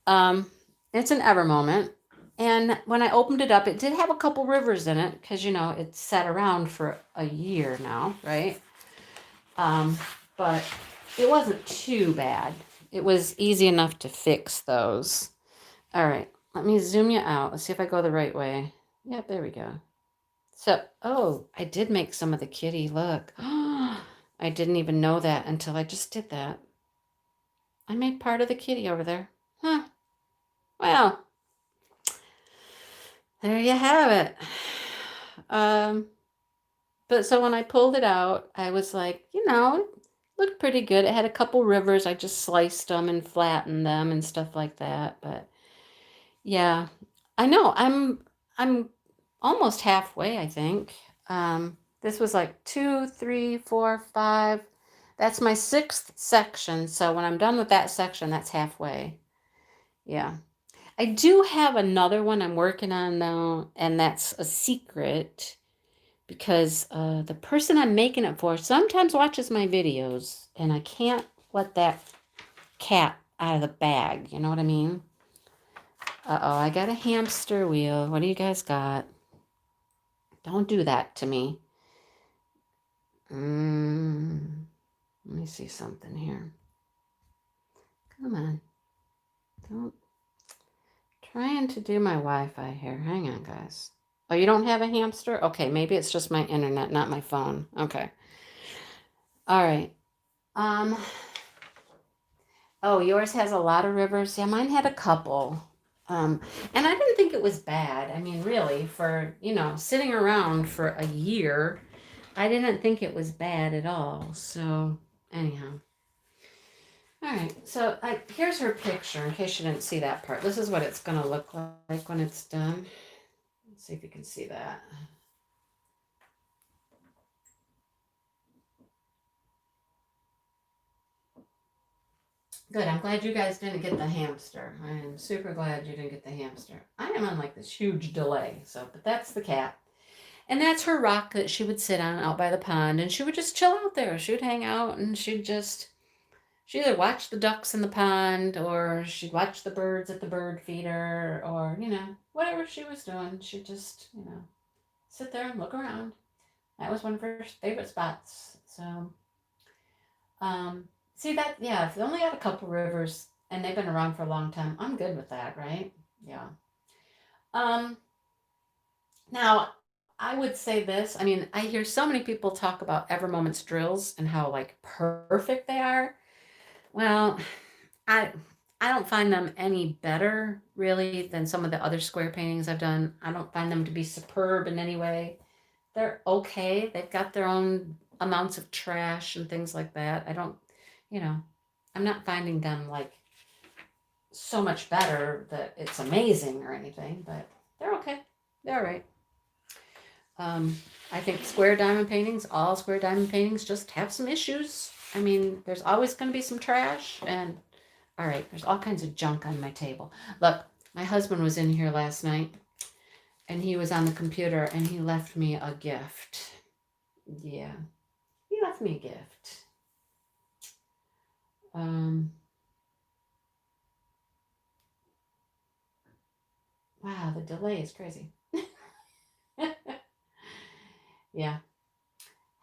It's an ever moment. And when I opened it up, it did have a couple rivers in it because, you know, it's sat around for a year now, right? But it wasn't too bad. It was easy enough to fix those. All right, let me zoom you out. Let's see if I go the right way. Yep, there we go. So, oh, I did make some of the kitty. Look. I didn't even know that until I just did that. I made part of the kitty over there. Huh. Well, there you have it. But so when I pulled it out, I was like, you know, it looked pretty good. It had a couple rivers. I just sliced them and flattened them and stuff like that. But yeah, I know I'm almost halfway, I think. This was like 2, 3, 4, 5. That's my 6th section. So when I'm done with that section, that's halfway. Yeah. I do have another one I'm working on though, and that's a secret because the person I'm making it for sometimes watches my videos, and I can't let that cat out of the bag. You know what I mean? Uh-oh, I got a hamster wheel. What do you guys got? Don't do that to me. Let me see something here. Come on. Don't. Trying to do my Wi-Fi here. Hang on, guys. Oh, you don't have a hamster? Okay, maybe it's just my internet, not my phone. Okay. All right. Oh, yours has a lot of rivers. Yeah, mine had a couple. And I didn't think it was bad. I mean, really, for, you know, sitting around for a year, I didn't think it was bad at all. So, anyhow. All right, so here's her picture in case you didn't see that part. This is what it's going to look like when it's done. Let's see if you can see that. Good, I'm glad you guys didn't get the hamster. I am super glad you didn't get the hamster. I am on like this huge delay, but that's the cat. And that's her rock that she would sit on out by the pond, and she would just chill out there. She would hang out, and she'd either watch the ducks in the pond, or she'd watch the birds at the bird feeder, or, you know, whatever she was doing. She'd just, you know, sit there and look around. That was one of her favorite spots. So, see that? Yeah, if they only got a couple rivers, and they've been around for a long time, I'm good with that, right? Yeah. Now, I would say this. I mean, I hear so many people talk about Evermoment's drills and how, like, perfect they are. Well, I don't find them any better, really, than some of the other square paintings I've done. I don't find them to be superb in any way. They're okay. They've got their own amounts of trash and things like that. I don't, you know, I'm not finding them, like, so much better that it's amazing or anything, but they're okay. They're all right. I think all square diamond paintings just have some issues. I mean, there's always going to be some trash, and all right, there's all kinds of junk on my table. Look, my husband was in here last night, and he was on the computer, and he left me a gift. Yeah, he left me a gift. Wow, the delay is crazy. Yeah.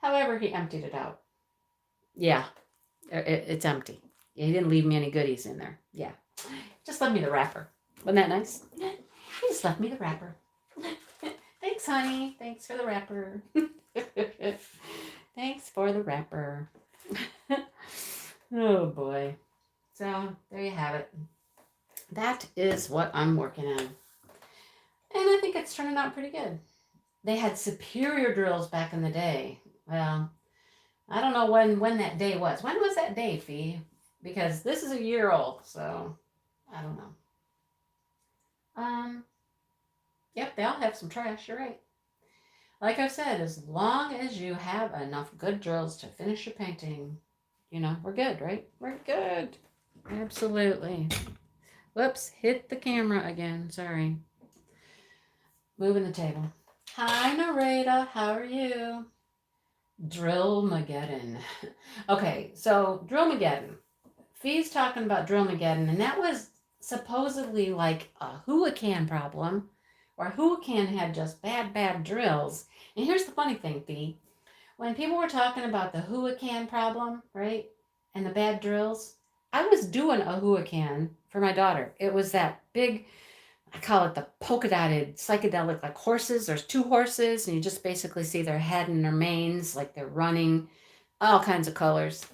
However, he emptied it out. Yeah, it's empty. He didn't leave me any goodies in there. Yeah. Just left me the wrapper. Wasn't that nice? He just left me the wrapper. Thanks, honey. Thanks for the wrapper. Thanks for the wrapper. Oh, boy. So, there you have it. That is what I'm working on. And I think it's turning out pretty good. They had superior drills back in the day. Well, I don't know when that day was. When was that day, Fee? Because this is a year old, so I don't know. Yep, they all have some trash. You're right. Like I said, as long as you have enough good drills to finish your painting, you know, we're good, right? We're good. Absolutely. Whoops, hit the camera again. Sorry. Moving the table. Hi, Narita. How are you? Drillmageddon. Okay, so Drillmageddon. Fee's talking about Drillmageddon, and that was supposedly like a hurricane problem, or hurricane had just bad drills. And here's the funny thing, B. When people were talking about the hurricane problem, right, and the bad drills, I was doing a hurricane for my daughter. It was that big, I call it the polka dotted psychedelic, like horses. There's two horses, and you just basically see their head and their manes, like they're running, all kinds of colors.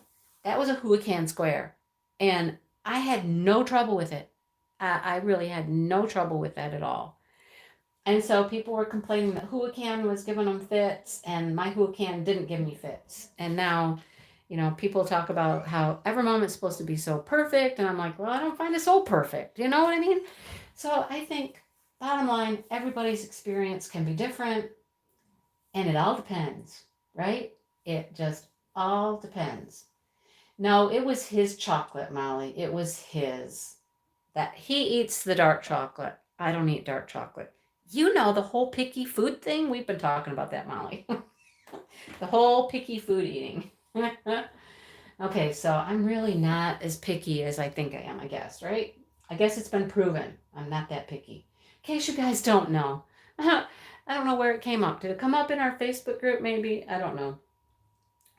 That was a hurricane square. And I had no trouble with it. I really had no trouble with that at all. And so people were complaining that hurricane was giving them fits, and my hurricane didn't give me fits. And now, people talk about how every moment's supposed to be so perfect. And I'm like, well, I don't find it so perfect. You know what I mean? So I think, bottom line, everybody's experience can be different, and it all depends, right? It just all depends. No, it was his chocolate, Molly. It was his. That he eats the dark chocolate. I don't eat dark chocolate. You know the whole picky food thing? We've been talking about that, Molly. The whole picky food eating. Okay, so I'm really not as picky as I think I am, I guess, right? I guess it's been proven I'm not that picky. In case you guys don't know. I don't know where it came up. Did it come up in our Facebook group maybe? I don't know.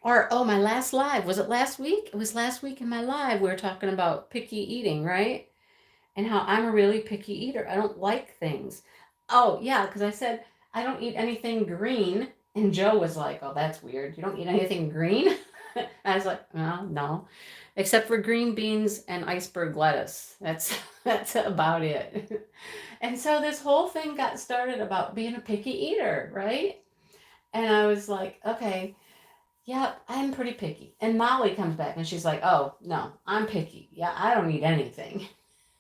Or, oh, my last live. Was it last week? It was last week in my live. We were talking about picky eating, right? And how I'm a really picky eater. I don't like things. Oh, yeah, because I said I don't eat anything green. And Joe was like, oh, that's weird. You don't eat anything green? I was like, well, no. Except for green beans and iceberg lettuce. That's about it. And so this whole thing got started about being a picky eater, right? And I was like, okay, yep, I'm pretty picky. And Molly comes back and she's like, oh, no, I'm picky. Yeah, I don't eat anything.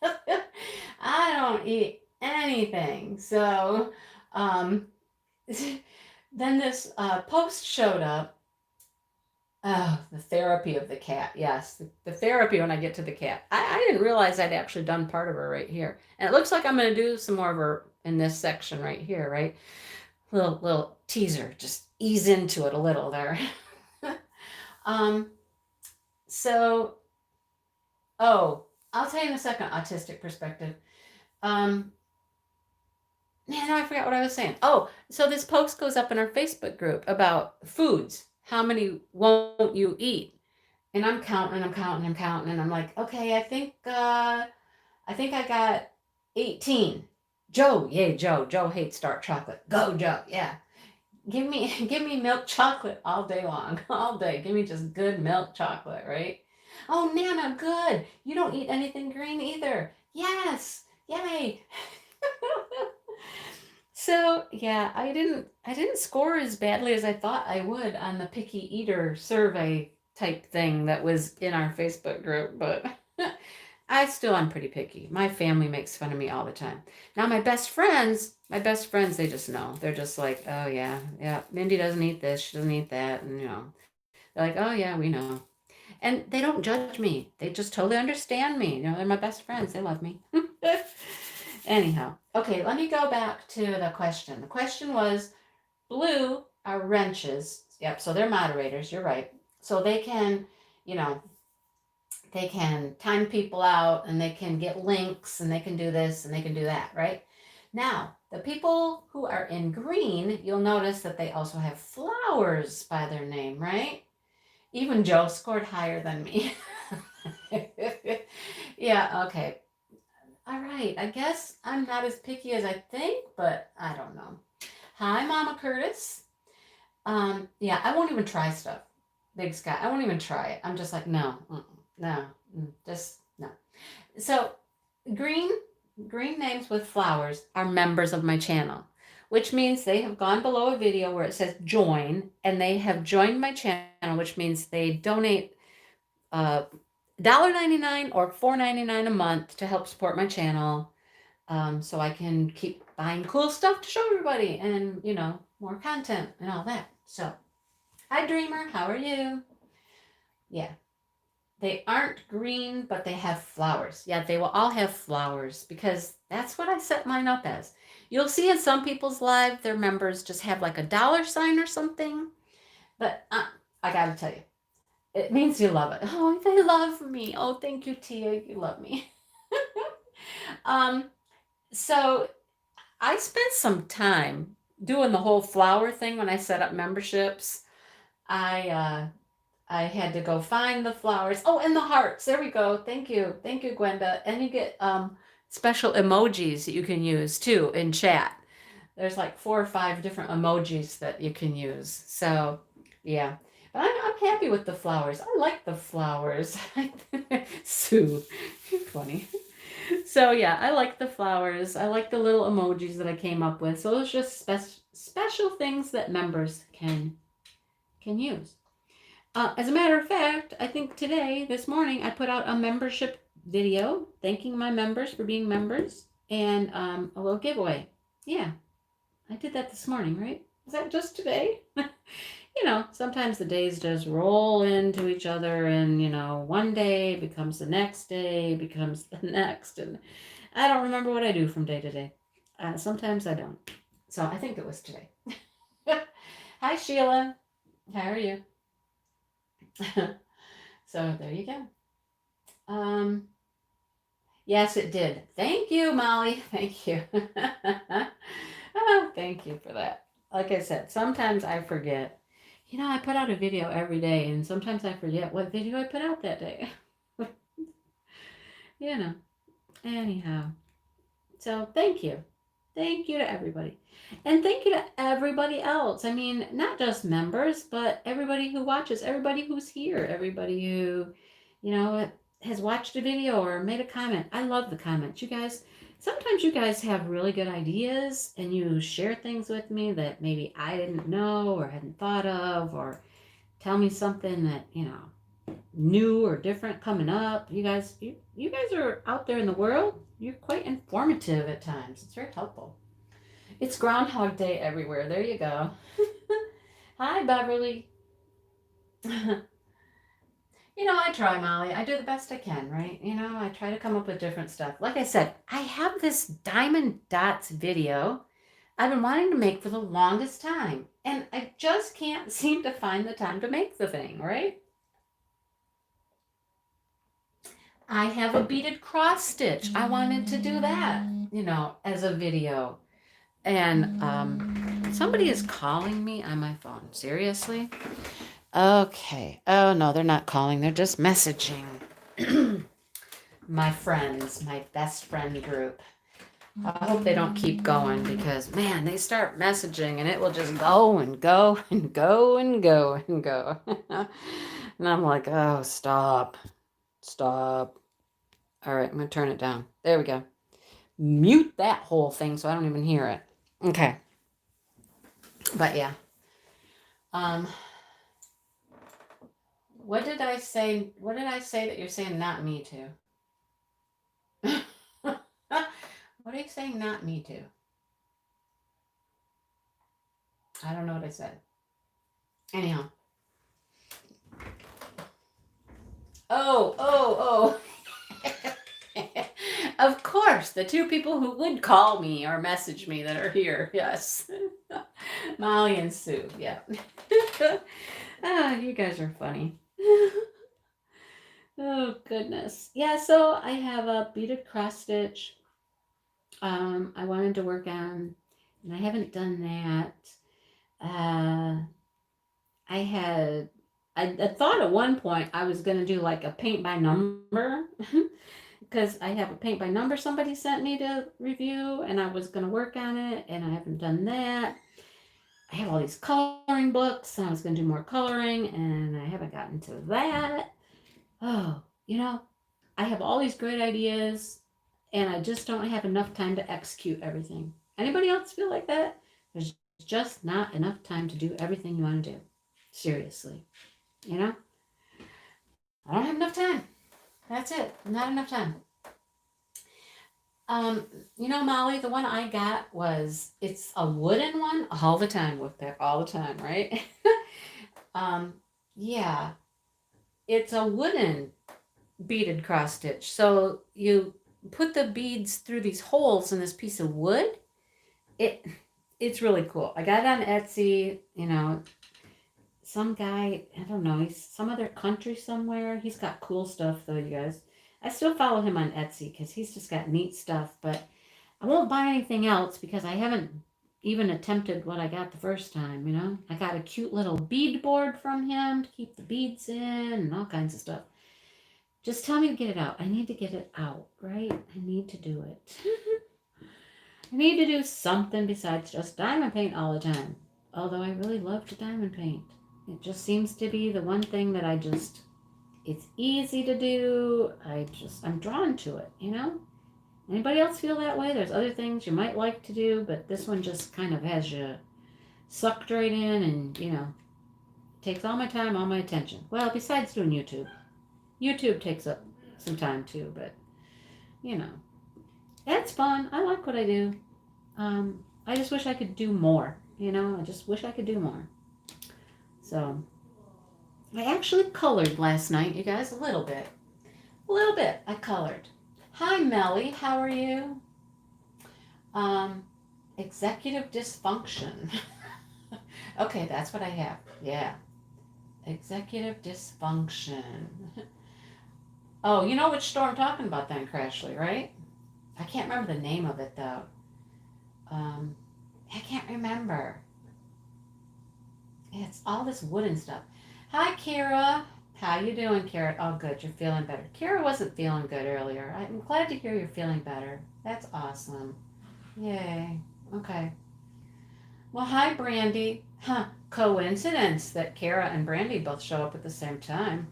I don't eat anything. So then this post showed up. Oh, the therapy of the cat. Yes, the therapy when I get to the cat. I didn't realize I'd actually done part of her right here. And it looks like I'm going to do some more of her in this section right here, right? Little teaser. Just ease into it a little there. So, oh, I'll tell you in a second, autistic perspective. Man, now I forgot what I was saying. Oh, so this post goes up in our Facebook group about foods. How many won't you eat? And I'm counting, and I'm like, okay, I think I got 18. Joe, yay, Joe. Joe hates dark chocolate. Go, Joe. Yeah. Give me milk chocolate all day long. All day. Give me just good milk chocolate, right? Oh, Nana, good. You don't eat anything green either. Yes. Yay. So yeah, I didn't score as badly as I thought I would on the picky eater survey type thing that was in our Facebook group, but I'm pretty picky. My family makes fun of me all the time. Now my best friends, they just know. They're just like, oh yeah, Mindy doesn't eat this, she doesn't eat that, and they're like, oh yeah, we know. And they don't judge me. They just totally understand me. They're my best friends. They love me. Anyhow, okay, let me go back to the question. The question was, blue are wrenches. Yep, so they're moderators. You're right. So they can, you know, they can time people out, and they can get links, and they can do this and they can do that, right? Now, the people who are in green, you'll notice that they also have flowers by their name, right? Even Joe scored higher than me. Yeah, okay. All right. I guess I'm not as picky as I think, but I don't know. Hi, Mama Curtis. Yeah, I won't even try stuff. Big Sky. I won't even try it. I'm just like, no, no, just no. So green green names with flowers are members of my channel, which means they have gone below a video where it says join, and they have joined my channel, which means they donate $1.99 or $4.99 a month to help support my channel, so I can keep buying cool stuff to show everybody, and more content and all that. So hi Dreamer, how are you? Yeah, they aren't green, but they have flowers. Yeah, they will all have flowers because that's what I set mine up as. You'll see in some people's live, their members just have like a $sign or something, but I gotta tell you, it means you love it. Oh, they love me. Oh, thank you, Tia. You love me. So I spent some time doing the whole flower thing when I set up memberships. I had to go find the flowers. Oh, and the hearts. There we go. Thank you. Thank you, Gwenda. And you get special emojis that you can use too in chat. There's like 4 or 5 different emojis that you can use. So, yeah. But I'm happy with the flowers. I like the flowers. Sue, you're funny. So, yeah, I like the flowers. I like the little emojis that I came up with. So, it's just special things that members can use. As a matter of fact, I think this morning, I put out a membership video thanking my members for being members and a little giveaway. Yeah, I did that this morning, right? Was that just today? Sometimes the days just roll into each other and, one day becomes the next day, becomes the next. And I don't remember what I do from day to day. Sometimes I don't. So I think it was today. Hi, Sheila. How are you? So there you go. Yes, it did. Thank you, Molly. Thank you. Oh, thank you for that. Like I said, sometimes I forget. I put out a video every day, and sometimes I forget what video I put out that day. Anyhow. So thank you. Thank you to everybody. And thank you to everybody else. I mean, not just members, but everybody who watches, everybody who's here, everybody who, has watched a video or made a comment. I love the comments. Sometimes you guys have really good ideas and you share things with me that maybe I didn't know or hadn't thought of, or tell me something that, new or different coming up. You guys are out there in the world. You're quite informative at times. It's very helpful. It's Groundhog Day everywhere. There you go. Hi, Beverly. I try, Molly. I do the best I can, right? I try to come up with different stuff. Like I said, I have this diamond dots video I've been wanting to make for the longest time, and I just can't seem to find the time to make the thing, right? I have a beaded cross stitch. I wanted to do that, as a video. And somebody is calling me on my phone. Seriously? Okay. Oh, no, they're not calling. They're just messaging. My friends, my best friend group. I hope they don't keep going because, man, they start messaging and it will just go and go and go and go and go. And I'm like, oh, stop. Stop. All right, I'm going to turn it down. There we go. Mute that whole thing so I don't even hear it. Okay. But yeah. What did I say? What did I say that you're saying not me to? What are you saying not me to? I don't know what I said. Anyhow. Oh. Of course, the 2 people who would call me or message me that are here. Yes. Molly and Sue. Yeah. You guys are funny. Oh, goodness. Yeah, so I have a beaded cross stitch I wanted to work on, and I haven't done that. I thought at one point I was going to do like a paint by number because I have a paint by number somebody sent me to review, and I was going to work on it, and I haven't done that. I have all these coloring books, and I was going to do more coloring, and I haven't gotten to that. Oh, I have all these great ideas, and I just don't have enough time to execute everything. Anybody else feel like that? There's just not enough time to do everything you want to do. Seriously. I don't have enough time. That's it. Not enough time. Molly, the one I got it's a wooden one all the time with that all the time, right? Yeah, it's a wooden beaded cross stitch. So you put the beads through these holes in this piece of wood. It's really cool. I got it on Etsy, some guy, I don't know, he's some other country somewhere. He's got cool stuff though, you guys. I still follow him on Etsy because he's just got neat stuff, but I won't buy anything else because I haven't even attempted what I got the first time, you know? I got a cute little bead board from him to keep the beads in and all kinds of stuff. Just tell me to get it out. I need to get it out, right? I need to do it. I need to do something besides just diamond paint all the time. Although I really love to diamond paint. It just seems to be the one thing that it's easy to do. I'm drawn to it, you know? Anybody else feel that way? There's other things you might like to do, but this one just kind of has you sucked right in and, you know, takes all my time, all my attention. Well, besides doing YouTube. YouTube takes up some time too, but, you know, that's fun. I like what I do. I just wish I could do more, you know? I just wish I could do more. So, I actually colored last night, you guys, a little bit. I colored. Hi, Melly. How are you? Executive dysfunction. Okay, that's what I have. Yeah. Executive dysfunction. Oh, you know which store I'm talking about then, Crashly, right? I can't remember the name of it, though. I can't remember. It's all this wooden stuff. Hi, Kara. How you doing, Kara? Oh, good. You're feeling better. Kara wasn't feeling good earlier. I'm glad to hear you're feeling better. That's awesome. Yay. Okay. Well, hi, Brandy. Huh. Coincidence that Kara and Brandy both show up at the same time.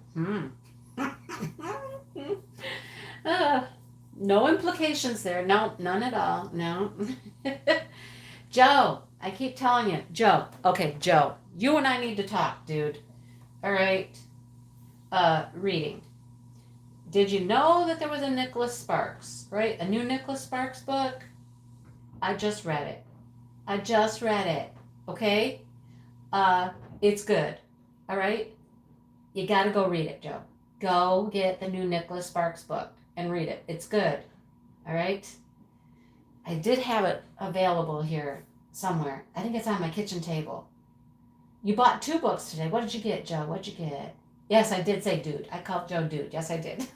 No implications there. No, none at all. No. Joe, I keep telling you. Joe. Okay, Joe. You and I need to talk, dude. All right. Reading. Did you know that there was a Nicholas Sparks, right? A new Nicholas Sparks book? I just read it. Okay? It's good. All right? You got to go read it, Joe. Go get the new Nicholas Sparks book and read it. It's good. All right? I did have it available here somewhere. I think it's on my kitchen table. You bought 2 books today. What did you get, Joe? What'd you get? Yes, I did say dude. I called Joe dude. Yes, I did.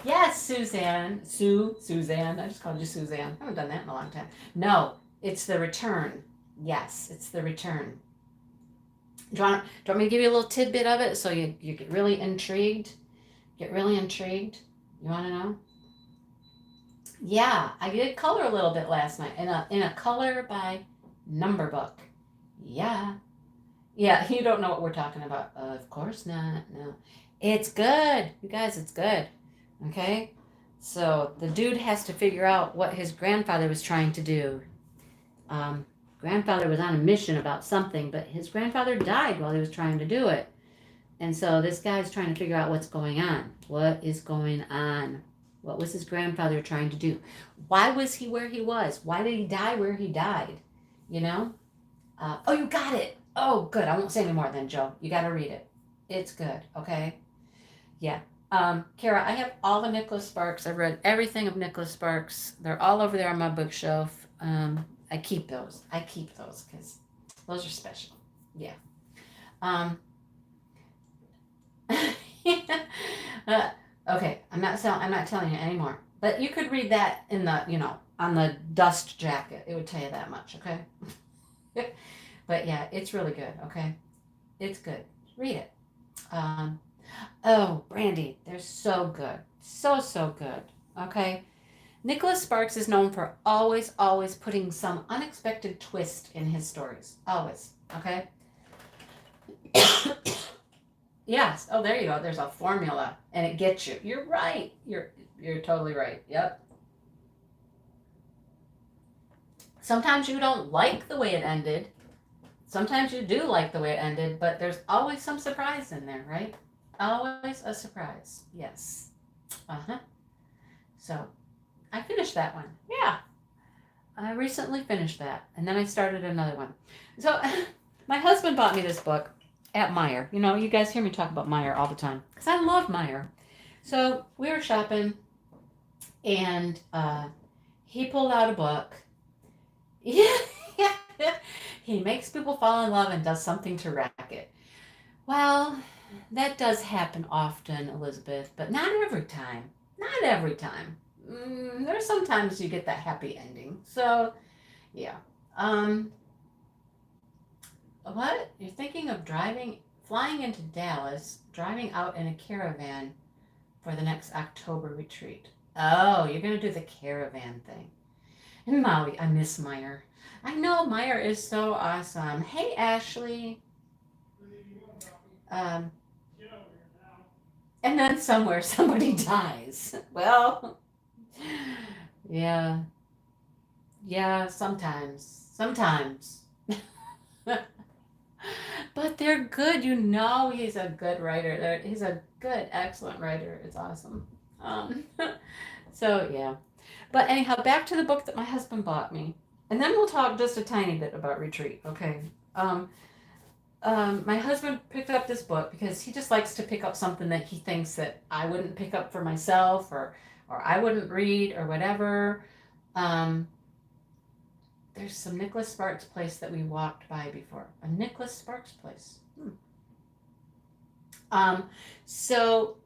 Yes, Suzanne. Suzanne. I just called you Suzanne. I haven't done that in a long time. No, it's the return. Yes, it's the return. Do you want me to give you a little tidbit of it so you get really intrigued? You want to know? Yeah, I did color a little bit last night in a color by number book. Yeah, you don't know what we're talking about. Of course not. No, it's good, you guys. It's good. Okay, so the dude has to figure out what his grandfather was trying to do. Grandfather was on a mission about something, but his grandfather died while he was trying to do it. And so this guy's trying to figure out what's going on. What is going on? What was his grandfather trying to do? Why was he where he was? Why did he die where he died? You know? Oh, you got it. Oh, good. I won't say any more then, Joe. You got to read it. It's good. Okay? Yeah. Kara, I have all the Nicholas Sparks. I've read everything of Nicholas Sparks. They're all over there on my bookshelf. I keep those because those are special. Yeah. Okay. I'm not telling you anymore. But you could read that in the, on the dust jacket. It would tell you that much. Okay. But yeah, it's really good. Okay. It's good. Read it. Oh, Brandy, they're so good. So good. Okay. Nicholas Sparks is known for always putting some unexpected twist in his stories. Always. Okay. Yes. Oh, there you go. There's a formula and it gets you. You're right. You're totally right. Yep. Sometimes you don't like the way it ended. Sometimes you do like the way it ended, but there's always some surprise in there, right? Always a surprise. Yes. So I finished that one. Yeah. I recently finished that. And then I started another one. So my husband bought me this book at Meijer. You guys hear me talk about Meijer all the time because I love Meijer. So we were shopping and he pulled out a book. Yeah. He makes people fall in love and does something to wreck it. Well, That does happen often, Elizabeth, but not every time. Not every time. There's sometimes you get that happy ending. So, yeah. Um, what? You're thinking of flying into Dallas, driving out in a caravan for the next October retreat. Oh, you're going to do the caravan thing. And Maui, I miss Meyer. I know Meyer is so awesome. Hey, Ashley. Um, and then somewhere somebody dies. Well, yeah, yeah, sometimes. Sometimes. But they're good. You know he's a good writer. He's a good, excellent writer. It's awesome. Um, so, yeah. But anyhow, back to the book that my husband bought me. And then we'll talk just a tiny bit about retreat, okay? Um, my husband picked up this book because he just likes to pick up something that he thinks that I wouldn't pick up for myself or I wouldn't read or whatever. Um, there's some Nicholas Sparks place that we walked by before. A Nicholas Sparks place. Um, so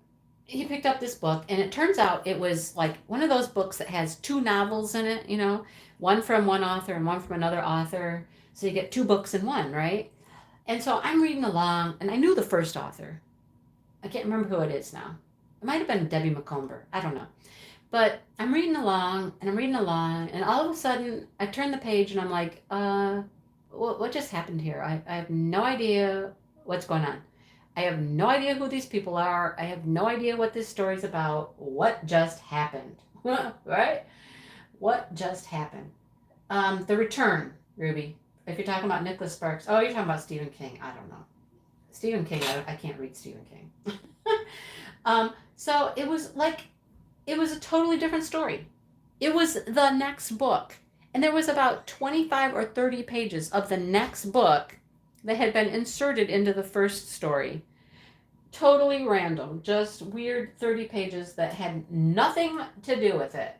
he picked up this book, and it turns out it was like one of those books that has two novels in it, one from one author and one from another author. So you get two books in one, right? And so I'm reading along, and I knew the first author. I can't remember who it is now. It might have been Debbie McComber. I don't know. But I'm reading along, and I'm reading along, and all of a sudden I turn the page, and I'm like, what just happened here? I have no idea what's going on. I have no idea who these people are. I have no idea what this story's about. What just happened? Right? What just happened? The Return, Ruby. If you're talking about Nicholas Sparks. Oh, you're talking about Stephen King. I don't know. Stephen King, I can't read Stephen King. So it was a totally different story. It was the next book. And there was about 25 or 30 pages of the next book that had been inserted into the first story. Totally random, just weird 30 pages that had nothing to do with it.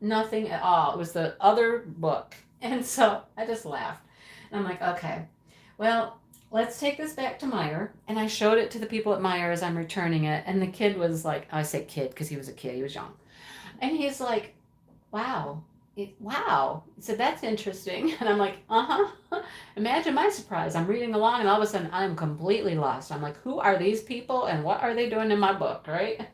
Nothing at all. It was the other book. And so I just laughed. And I'm like, okay, well, let's take this back to Meyer. And I showed it to the people at Meyer as I'm returning it. And the kid was like, I say kid because he was a kid, he was young. And he's like, wow. Wow. He said, that's interesting. And I'm like, uh-huh. Imagine my surprise. I'm reading along and all of a sudden I'm completely lost. I'm like, who are these people and what are they doing in my book, right?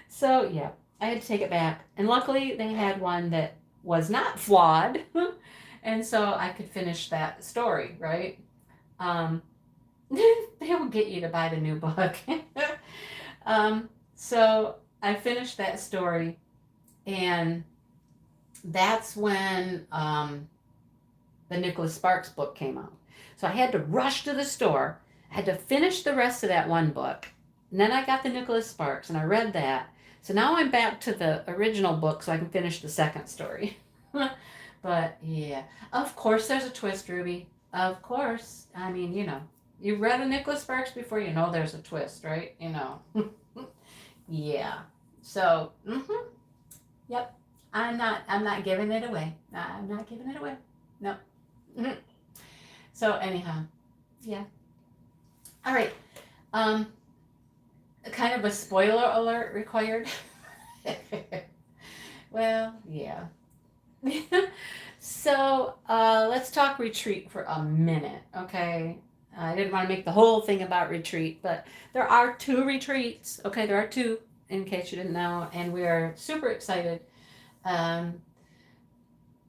So, yeah, I had to take it back. And luckily they had one that was not flawed. And so I could finish that story, right? Um, they will get you to buy the new book. So I finished that story, and that's when the Nicholas Sparks book came out. So I had to rush to the store. I had to finish the rest of that one book. And then I got the Nicholas Sparks, and I read that. So now I'm back to the original book so I can finish the second story. But yeah, of course there's a twist, Ruby. Of course. I mean, you read a Nicholas Sparks before, there's a twist, right? Yeah. So, yep. I'm not giving it away. I'm not giving it away. No. Mhm. So anyhow, yeah. All right. Kind of a spoiler alert required. Well, yeah. So let's talk retreat for a minute, okay? I didn't want to make the whole thing about retreat, but there are 2 retreats. Okay, there are 2, in case you didn't know, and we are super excited.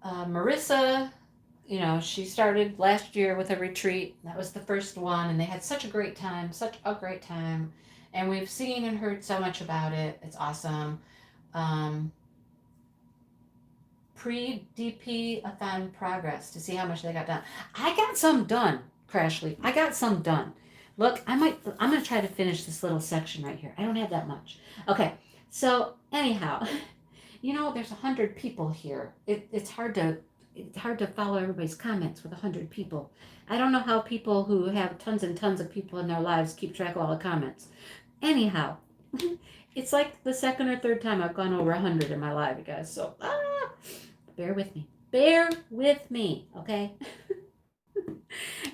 Marissa, she started last year with a retreat. That was the first one, and they had such a great time, and we've seen and heard so much about it. It's awesome. Pre-DP-A-Thon progress to see how much they got done. I got some done, Crashly. I got some done. Look, I'm going to try to finish this little section right here. I don't have that much. Okay, so anyhow, there's 100 people here. It's hard to follow everybody's comments with 100 people. I don't know how people who have tons and tons of people in their lives keep track of all the comments. Anyhow, it's like the second or third time I've gone over 100 in my life, you guys. So, bear with me. Bear with me, okay?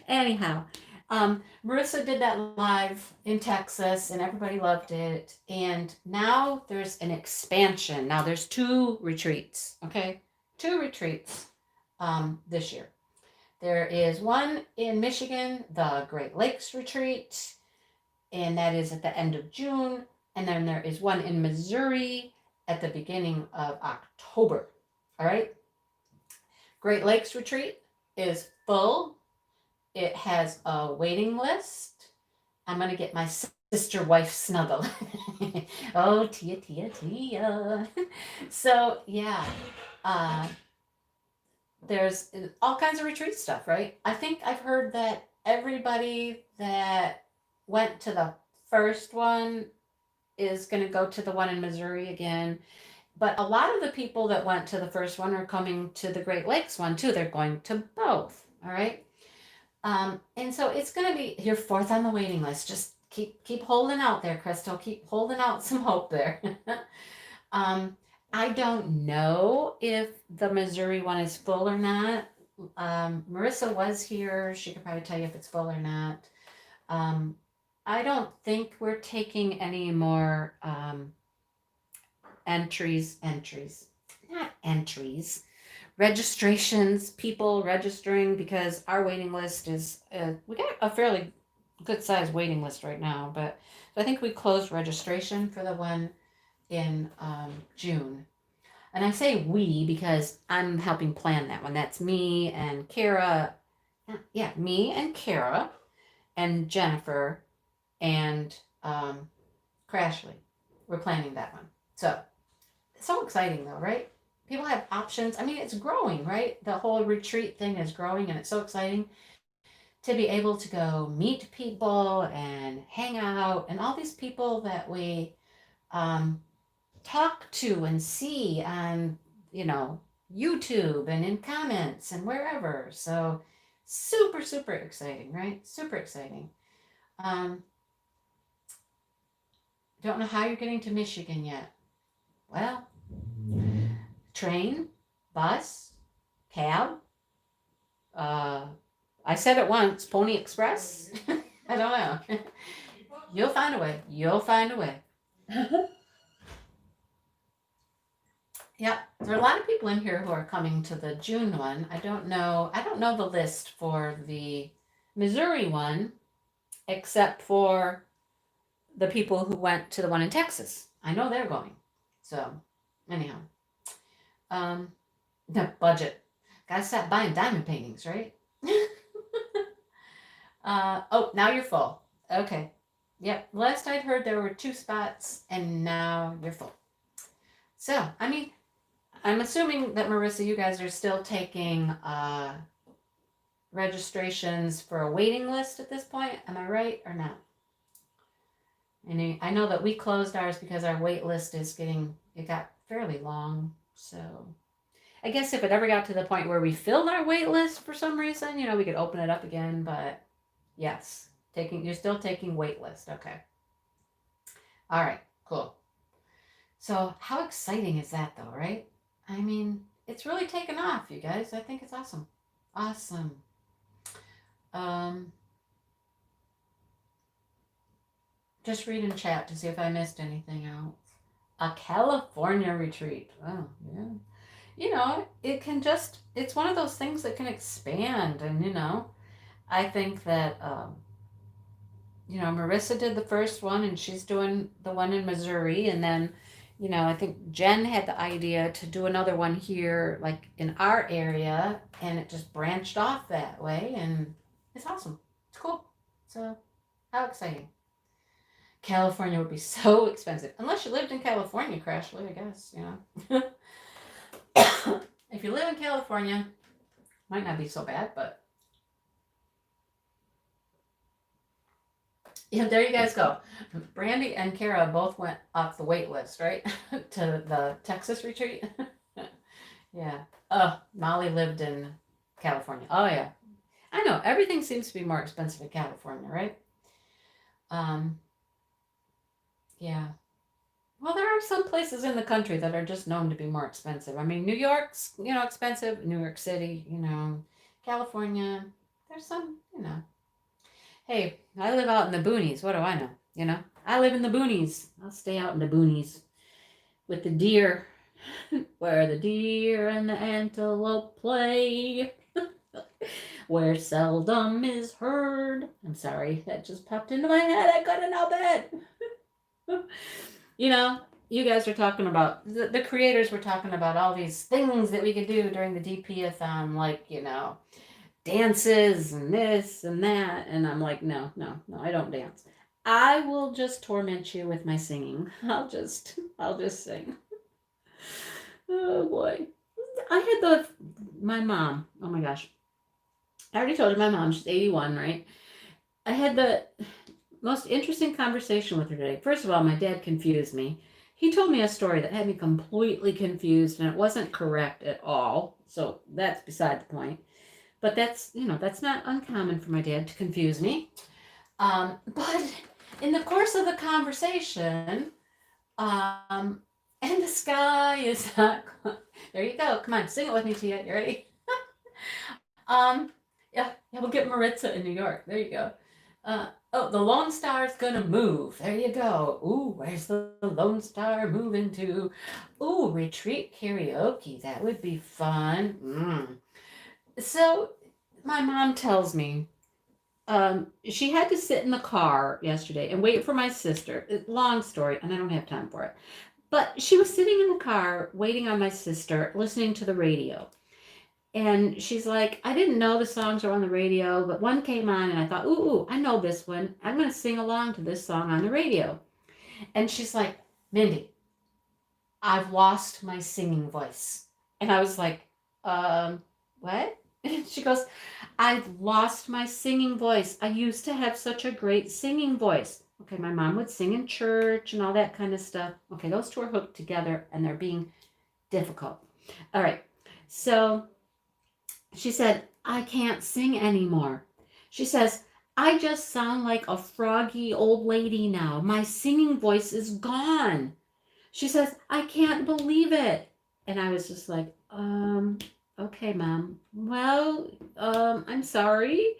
Anyhow, Marissa did that live in Texas and everybody loved it. And now there's an expansion. Now there's 2 retreats, okay? 2 retreats this year. There is one in Michigan, the Great Lakes Retreat, and that is at the end of June. And then there is one in Missouri at the beginning of October. All right. Great Lakes Retreat is full. It has a waiting list. I'm going to get my sister wife snuggle. Oh, Tia. So, yeah. There's all kinds of retreat stuff, right? I think I've heard that everybody that went to the first one is going to go to the one in Missouri again. But a lot of the people that went to the first one are coming to the Great Lakes one too. They're going to both. All right. And so it's going to be, you're 4th on the waiting list. Just keep holding out there, Crystal. Keep holding out some hope there. I don't know if the Missouri one is full or not. Marissa was here. She could probably tell you if it's full or not. I don't think we're taking any more registrations, people registering, because our waiting list is, we got a fairly good sized waiting list right now, but I think we closed registration for the one in June. And I say we because I'm helping plan that one. That's me and Kara. Yeah, me and Kara and Jennifer and Crashly. We're planning that one. So exciting though, right? People have options. I mean, it's growing, right? The whole retreat thing is growing, and it's so exciting to be able to go meet people and hang out, and all these people that we talk to and see on, YouTube and in comments and wherever. So super, super exciting, right? Super exciting. Don't know how you're getting to Michigan yet. Well, train, bus, cab. I said it once, Pony Express. I don't know. You'll find a way. Yep. There are a lot of people in here who are coming to the June one. I don't know the list for the Missouri one, except for the people who went to the one in Texas. I know they're going. So anyhow, the budget. Gotta stop buying diamond paintings, right? Oh, now you're full. Okay. Yep. Last I'd heard there were 2 spots, and now you're full. So, I mean, I'm assuming that, Marissa, you guys are still taking registrations for a waiting list at this point. Am I right or not? And I know that we closed ours because our wait list it got fairly long. So I guess if it ever got to the point where we filled our wait list for some reason, we could open it up again. But yes, you're still taking wait list. Okay. All right, cool. So how exciting is that though, right? I mean, it's really taken off, you guys. I think it's awesome. Awesome. Just read in chat to see if I missed anything else. A California retreat. Oh, yeah. It's one of those things that can expand. And, I think that, Marissa did the first one and she's doing the one in Missouri. And then, I think Jen had the idea to do another one here, like in our area, and it just branched off that way. And it's awesome. It's cool. So, how exciting. California would be so expensive. Unless you lived in California, Crashly, I guess, If you live in California, might not be so bad, but yeah, there you guys go. Brandy and Kara both went off the wait list, right? To the Texas retreat. Yeah. Oh, Molly lived in California. Oh, yeah. I know. Everything seems to be more expensive in California, right? Yeah. Well, there are some places in the country that are just known to be more expensive. I mean, New York's, expensive. New York City, California. There's some, Hey, I live out in the boonies. What do I know? You know, I live in the boonies. I'll stay out in the boonies with the deer, where the deer and the antelope play, where seldom is heard. I'm sorry, that just popped into my head. I couldn't help it. You know, you guys were talking about, the creators were talking about all these things that we could do during the DP-A-Thon, like, you know, dances and this and that. And I'm like, no, no, no, I don't dance. I will just torment you with my singing. I'll just sing. Oh boy. I had my mom, oh my gosh. I already told you my mom, she's 81, right? I had the most interesting conversation with her today. First of all, my dad confused me. He told me a story that had me completely confused and it wasn't correct at all. So that's beside the point. But that's, you know, that's not uncommon for my dad to confuse me. But in the course of the conversation, and the sky is not, there you go. Come on, sing it with me, Tia. You ready? um, yeah, we'll get Maritza in New York. There you go. Oh, the Lone Star's gonna move. There you go. Ooh, where's the Lone Star moving to? Ooh, retreat karaoke. That would be fun. So my mom tells me she had to sit in the car yesterday and wait for my sister. Long story, and I don't have time for it. But she was sitting in the car waiting on my sister, listening to the radio. And she's like, I didn't know the songs were on the radio, but one came on and I thought, ooh, I know this one. I'm going to sing along to this song on the radio. And she's like, Mindy, I've lost my singing voice. And I was like, what? And she goes, I've lost my singing voice. I used to have such a great singing voice. Okay, my mom would sing in church and all that kind of stuff. Okay, those two are hooked together and they're being difficult. All right, so she said, I can't sing anymore. She says, I just sound like a froggy old lady now. My singing voice is gone. She says, I can't believe it. And I was just like, okay, Mom. Well, I'm sorry.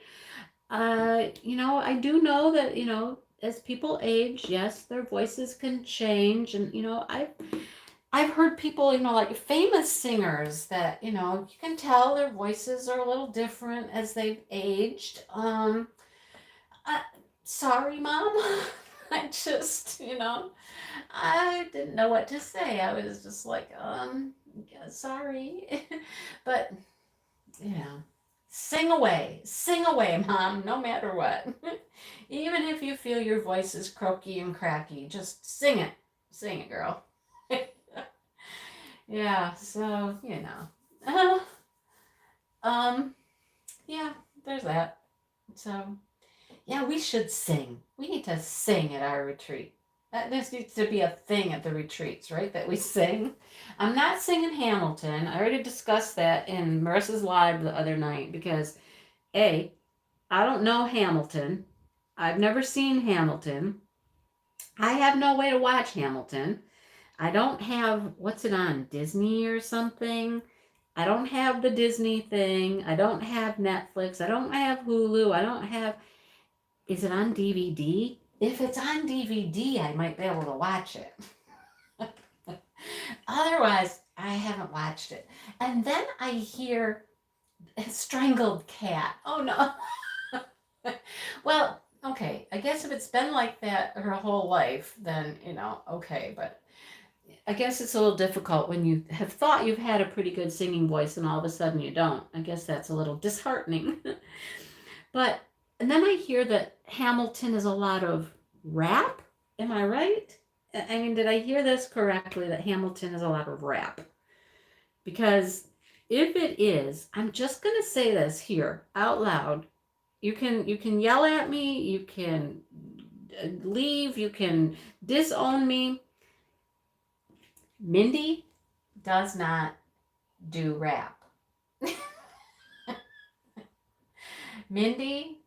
You know, I do know that, you know, as people age, yes, their voices can change. And, you know, I've heard people, you know, like famous singers that, you know, you can tell their voices are a little different as they've aged. Sorry, Mom. I just, you know, I didn't know what to say. I was just like, yeah, sorry. But, you know, sing away, Mom, no matter what. Even if you feel your voice is croaky and cracky, just sing it, girl. Yeah, so, you know, yeah, there's that. So, yeah, we should sing. We need to sing at our retreat. That this needs to be a thing at the retreats, right? That we sing. I'm not singing Hamilton. I already discussed that in Marissa's live the other night because A, I don't know Hamilton. I've never seen Hamilton. I have no way to watch Hamilton. I don't have, what's it on, Disney or something? I don't have the Disney thing. I don't have Netflix. I don't have Hulu. I don't have, is it on DVD? If it's on DVD, I might be able to watch it. Otherwise, I haven't watched it. And then I hear Strangled Cat. Oh no. Well, okay. I guess if it's been like that her whole life, then, you know, okay. But I guess it's a little difficult when you have thought you've had a pretty good singing voice and all of a sudden you don't. I guess that's a little disheartening. But, and then I hear that Hamilton is a lot of rap. Am I right? I mean, did I hear this correctly that Hamilton is a lot of rap? Because if it is, I'm just going to say this here out loud. You can yell at me, you can leave, you can disown me. Mindy does not do rap. Mindy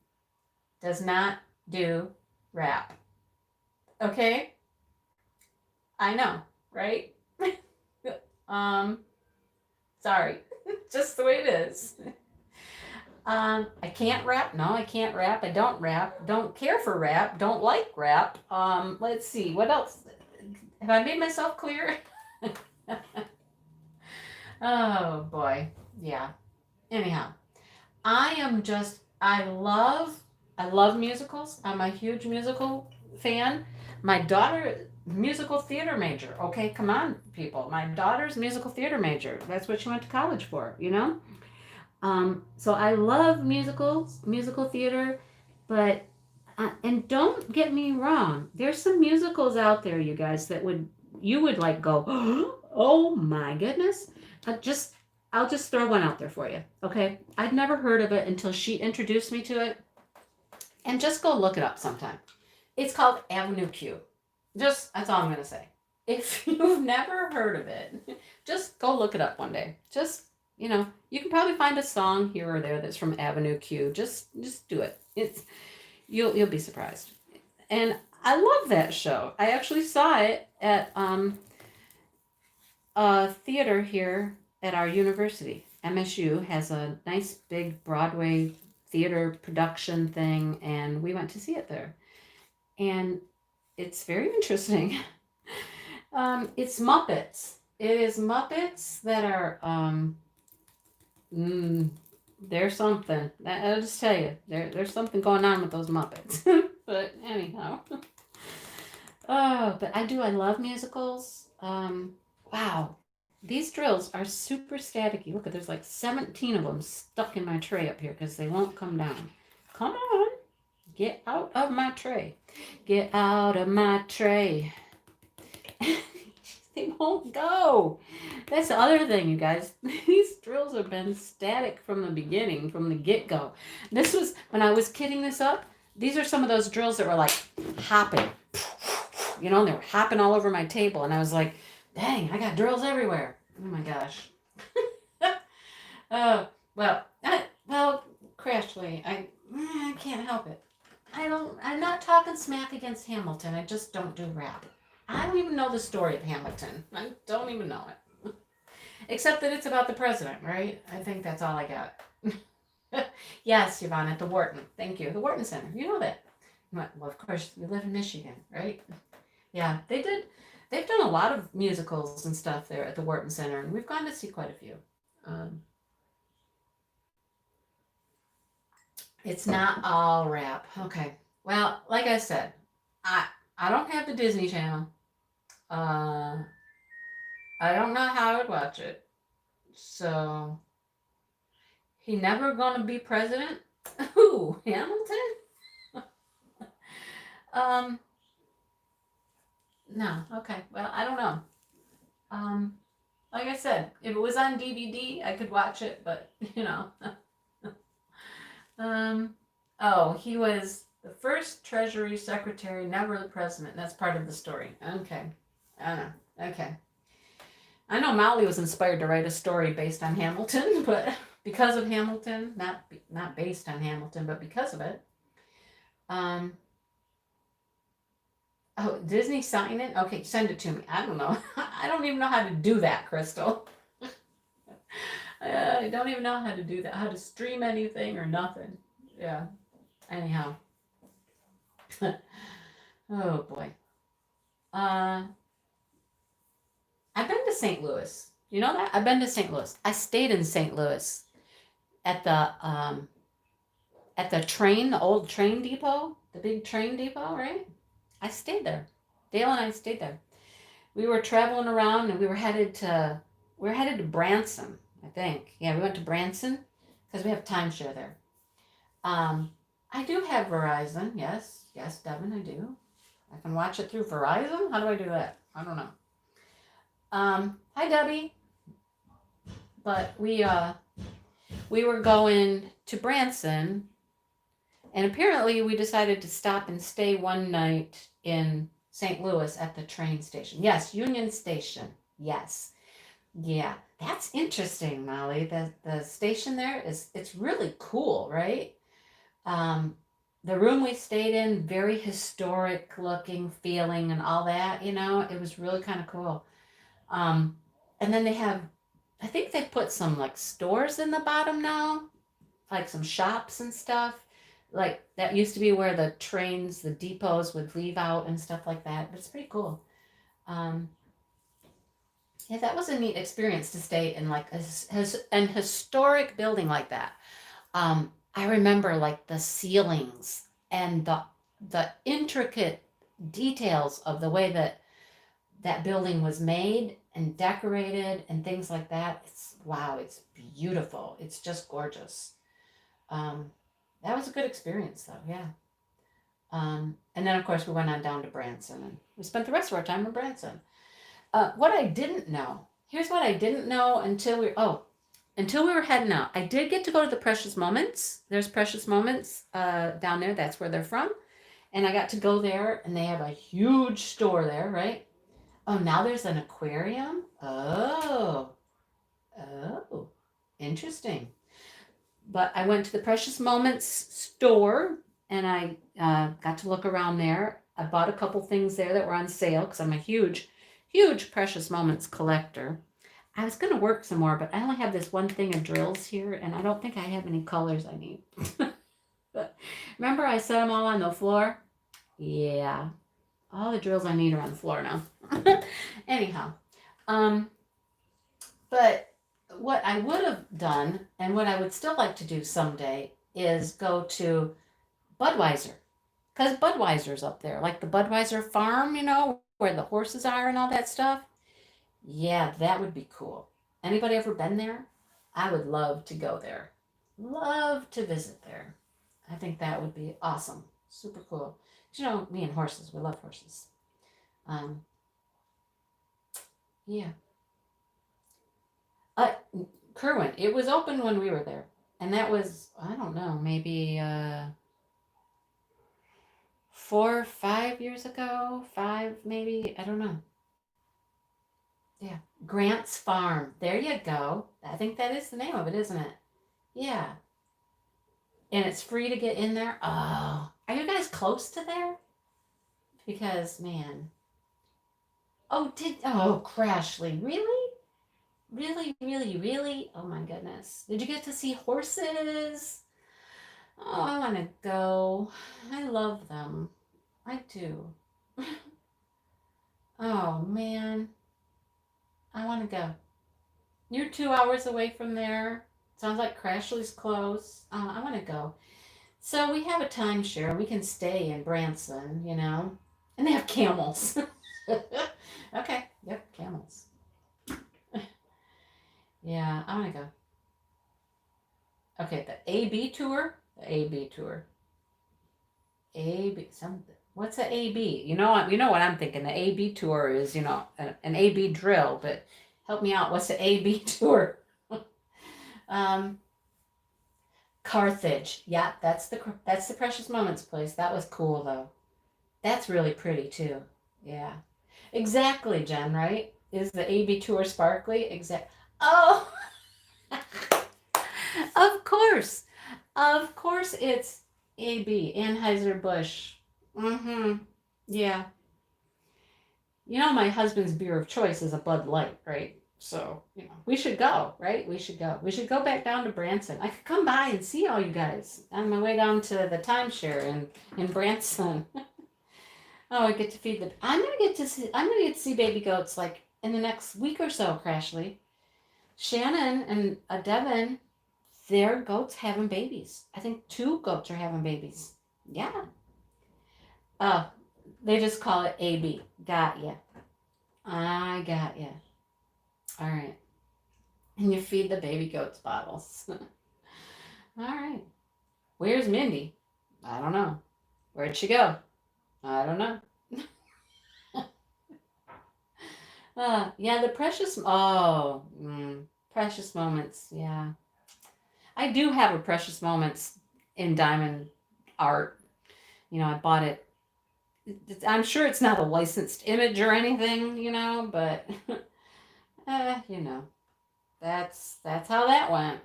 does not do rap. Okay? I know, right? Sorry. Just the way it is. I can't rap. No, I can't rap. I don't rap. Don't care for rap. Don't like rap. Let's see. What else? Have I made myself clear? Oh boy. Yeah. Anyhow, I love musicals. I'm a huge musical fan. My daughter, musical theater major. Okay, come on, people. My daughter's musical theater major. That's what she went to college for, you know? So I love musicals, musical theater, but and don't get me wrong, there's some musicals out there, you guys, that you would like go, oh my goodness. Just I'll just throw one out there for you, okay? I'd never heard of it until she introduced me to it, and just go look it up sometime. It's called Avenue Q. Just that's all I'm gonna say. If you've never heard of it, just go look it up one day. Just you can probably find a song here or there that's from Avenue Q. Just do it. It's you'll be surprised. And I love that show. I actually saw it at a theater here at our university. MSU has a nice big Broadway theater production thing, and we went to see it there. And it's very interesting. It's Muppets. It is Muppets that are there's something. I'll just tell you, there's something going on with those Muppets. But anyhow, oh, but I love musicals. Wow, these drills are super staticky. Look, there's like 17 of them stuck in my tray up here because they won't come down. Come on, get out of my tray. Get out of my tray. They won't go. That's the other thing, you guys. These drills have been static from the beginning, from the get-go. This was, when I was kitting this up, these are some of those drills that were like hopping. They were hopping all over my table. And I was like, dang, I got drills everywhere. Oh my gosh. Well, Crashly, I can't help it. I'm not talking smack against Hamilton. I just don't do rap. I don't even know the story of Hamilton. I don't even know it. Except that it's about the president, right? I think that's all I got. Yes, Yvonne, at the Wharton. Thank you. The Wharton Center. You know that. Well, of course, you live in Michigan, right? Yeah, they've done a lot of musicals and stuff there at the Wharton Center, and we've gone to see quite a few. It's not all rap. Okay. Well, like I said, I don't have the Disney Channel. I don't know how I would watch it. So, he never gonna be president? Who? Hamilton? No. Okay. Well, I don't know. Like I said, if it was on DVD, I could watch it, but Oh, he was the first Treasury Secretary, never the president. That's part of the story. Okay. I know. Okay. I know Molly was inspired to write a story based on Hamilton, but because of Hamilton, not based on Hamilton, but because of it. Oh, Disney sign it? Okay, send it to me. I don't know. I don't even know how to do that, Crystal. I don't even know how to do that. How to stream anything or nothing. Yeah. Anyhow. Oh boy. I've been to St. Louis. You know that? I've been to St. Louis. I stayed in St. Louis at the train, the old train depot, the big train depot, right? I stayed there. Dale and I stayed there. We were traveling around and we were headed to Branson, I think. Yeah, we went to Branson because we have timeshare there. I do have Verizon. Yes, Devin, I do. I can watch it through Verizon. How do I do that? I don't know. Hi, Debbie. But we were going to Branson, and apparently we decided to stop and stay one night in St. Louis at the train station. Yes, Union Station. Yes. Yeah, that's interesting, Molly. The station there it's really cool, right? The room we stayed in, very historic looking, feeling, and all that. It was really kind of cool. And then I think they put some like stores in the bottom now. like some shops and stuff. Like that used to be where the trains, the depots would leave out and stuff like that. But it's pretty cool. Um, yeah, that was a neat experience to stay in like an historic building like that. I remember like the ceilings and the intricate details of the way that that building was made and decorated and things like that. It's wow, it's beautiful. It's just gorgeous. Um, that was a good experience though, yeah. And then of course we went on down to Branson and we spent the rest of our time in Branson. What I didn't know, here's what I didn't know until we were heading out. I did get to go to the Precious Moments. There's Precious Moments down there. That's where they're from. And I got to go there and they have a huge store there, right? Oh, now there's an aquarium? Oh, interesting. But I went to the Precious Moments store and I got to look around there. I bought a couple things there that were on sale because I'm a huge Precious Moments collector. I was going to work some more, but I only have this one thing of drills here and I don't think I have any colors I need. But remember I set them all on the floor? Yeah. All the drills I need are on the floor now. Anyhow, but what I would have done and what I would still like to do someday is go to Budweiser. Because Budweiser's up there, like the Budweiser farm, where the horses are and all that stuff. Yeah, that would be cool. Anybody ever been there? I would love to go there. Love to visit there. I think that would be awesome. Super cool. Me and horses, we love horses. Yeah. Kerwin, it was open when we were there. And that was, I don't know, maybe 4 or 5 years ago. 5 maybe, I don't know. Yeah. Grant's Farm. There you go. I think that is the name of it, isn't it? Yeah. And it's free to get in there. Oh, are you guys close to there? Because, man. Oh, Crashly. Really? Really, really, really? Oh my goodness. Did you get to see horses? Oh, I want to go. I love them. I do. Oh man. I want to go. You're 2 hours away from there. Sounds like Crashly's close. I want to go. So we have a timeshare. We can stay in Branson, and they have camels. Okay. Yep, camels. Yeah, I want to go. Okay, the AB tour. The AB tour. AB something. What's the AB? You know what I'm thinking. The AB tour is an AB drill. But help me out. What's the AB tour? Carthage. Yeah, that's the Precious Moments place. That was cool though. That's really pretty too. Yeah. Exactly, Jen, right? Is the AB tour sparkly? Oh, of course. Of course it's AB, Anheuser-Busch. Mm-hmm. Yeah. My husband's beer of choice is a Bud Light, right? So, we should go, right? We should go. We should go back down to Branson. I could come by and see all you guys on my way down to the timeshare in Branson. Oh, I get to feed I'm gonna get to see baby goats like in the next week or so, Crashly. Shannon and Devin, their goats having babies. I think 2 goats are having babies. Yeah. Oh, they just call it AB. Got ya. I got ya. All right. And you feed the baby goats bottles. All right. Where's Mindy? I don't know. Where'd she go? I don't know. Yeah, the Precious Moments. Yeah. I do have a Precious Moments in diamond art. I bought it. I'm sure it's not a licensed image or anything, but that's how that went.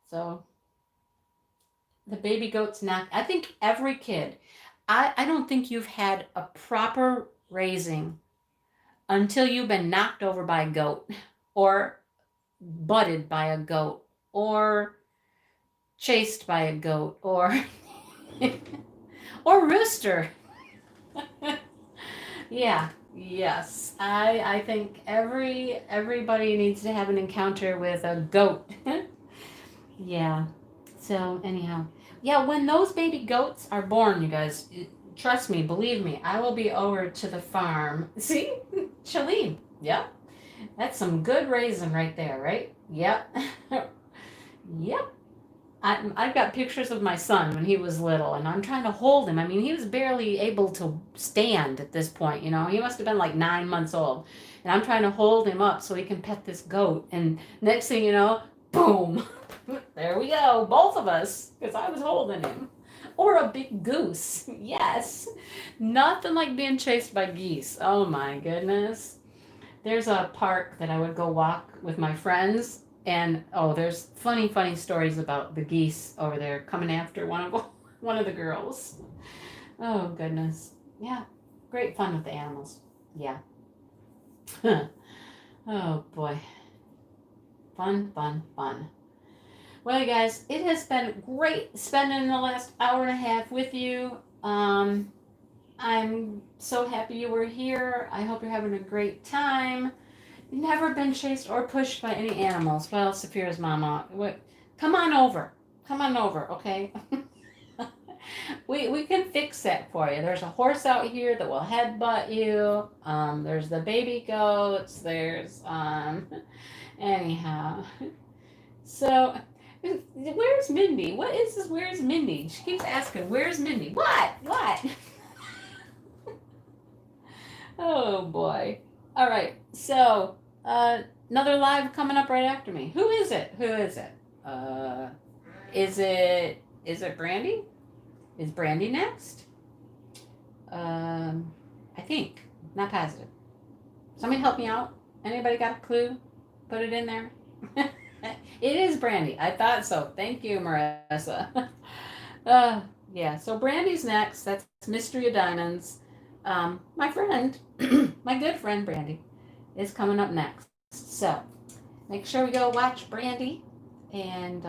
So the baby goats I think every kid, I don't think you've had a proper raising until you've been knocked over by a goat or butted by a goat or chased by a goat or or rooster. Yeah, yes. I think everybody needs to have an encounter with a goat. Yeah. So anyhow, yeah, when those baby goats are born, you guys, trust me, believe me, I will be over to the farm. See, Shalene. Yep, that's some good raising right there, right? Yep. Yep. I've got pictures of my son when he was little, and I'm trying to hold him. I mean, he was barely able to stand at this point, you know. He must have been like 9 months old. And I'm trying to hold him up so he can pet this goat. And next thing you know, boom, there we go, both of us, because I was holding him. Or a big goose. Yes. Nothing like being chased by geese. Oh my goodness. There's a park that I would go walk with my friends, and oh, there's funny stories about the geese over there coming after one of the girls. Oh goodness, yeah, great fun with the animals. Yeah. Oh boy, fun. Well, you guys, it has been great spending the last hour and a half with you. I'm so happy you were here. I hope you're having a great time. Never been chased or pushed by any animals. Well, Saphira's mama. Come on over. Come on over, okay? we can fix that for you. There's a horse out here that will headbutt you. There's the baby goats. There's anyhow. So where's Mindy? What is this? Where's Mindy? She keeps asking, where's Mindy? What? Oh boy. All right. So another live coming up right after me. Who is it? Is it Brandy? Is Brandy next? I think. Not positive. Somebody help me out. Anybody got a clue? Put it in there. It is Brandy. I thought so. Thank you, Marissa. Yeah, so Brandy's next. That's Mystery of Diamonds. My friend, my good friend Brandy, is coming up next. So make sure we go watch Brandy. And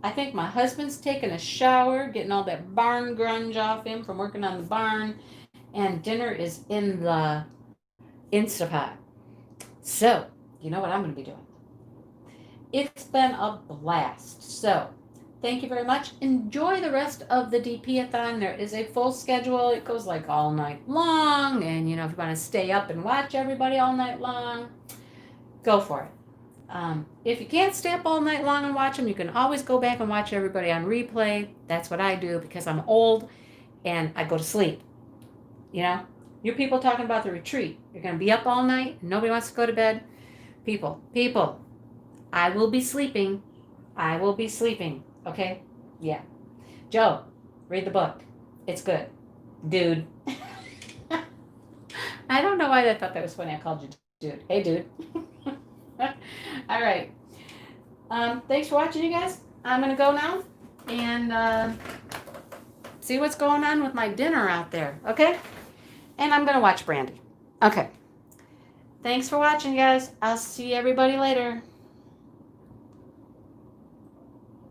I think my husband's taking a shower, getting all that barn grunge off him from working on the barn. And dinner is in the Instapot. So, you know what I'm going to be doing. It's been a blast. So, thank you very much. Enjoy the rest of the DP-A-Thon. There is a full schedule. It goes like all night long. And, you know, if you want to stay up and watch everybody all night long, go for it. If you can't stay up all night long and watch them, you can always go back and watch everybody on replay. That's what I do because I'm old and I go to sleep. You know, you people talking about the retreat. You're going to be up all night and nobody wants to go to bed. People, I will be sleeping. Okay? Yeah. Joe, read the book. It's good. Dude. I don't know why I thought that was funny. I called you dude. Hey, dude. All right. Thanks for watching, you guys. I'm going to go now and see what's going on with my dinner out there. Okay? And I'm going to watch Brandy. Okay. Thanks for watching, guys. I'll see everybody later.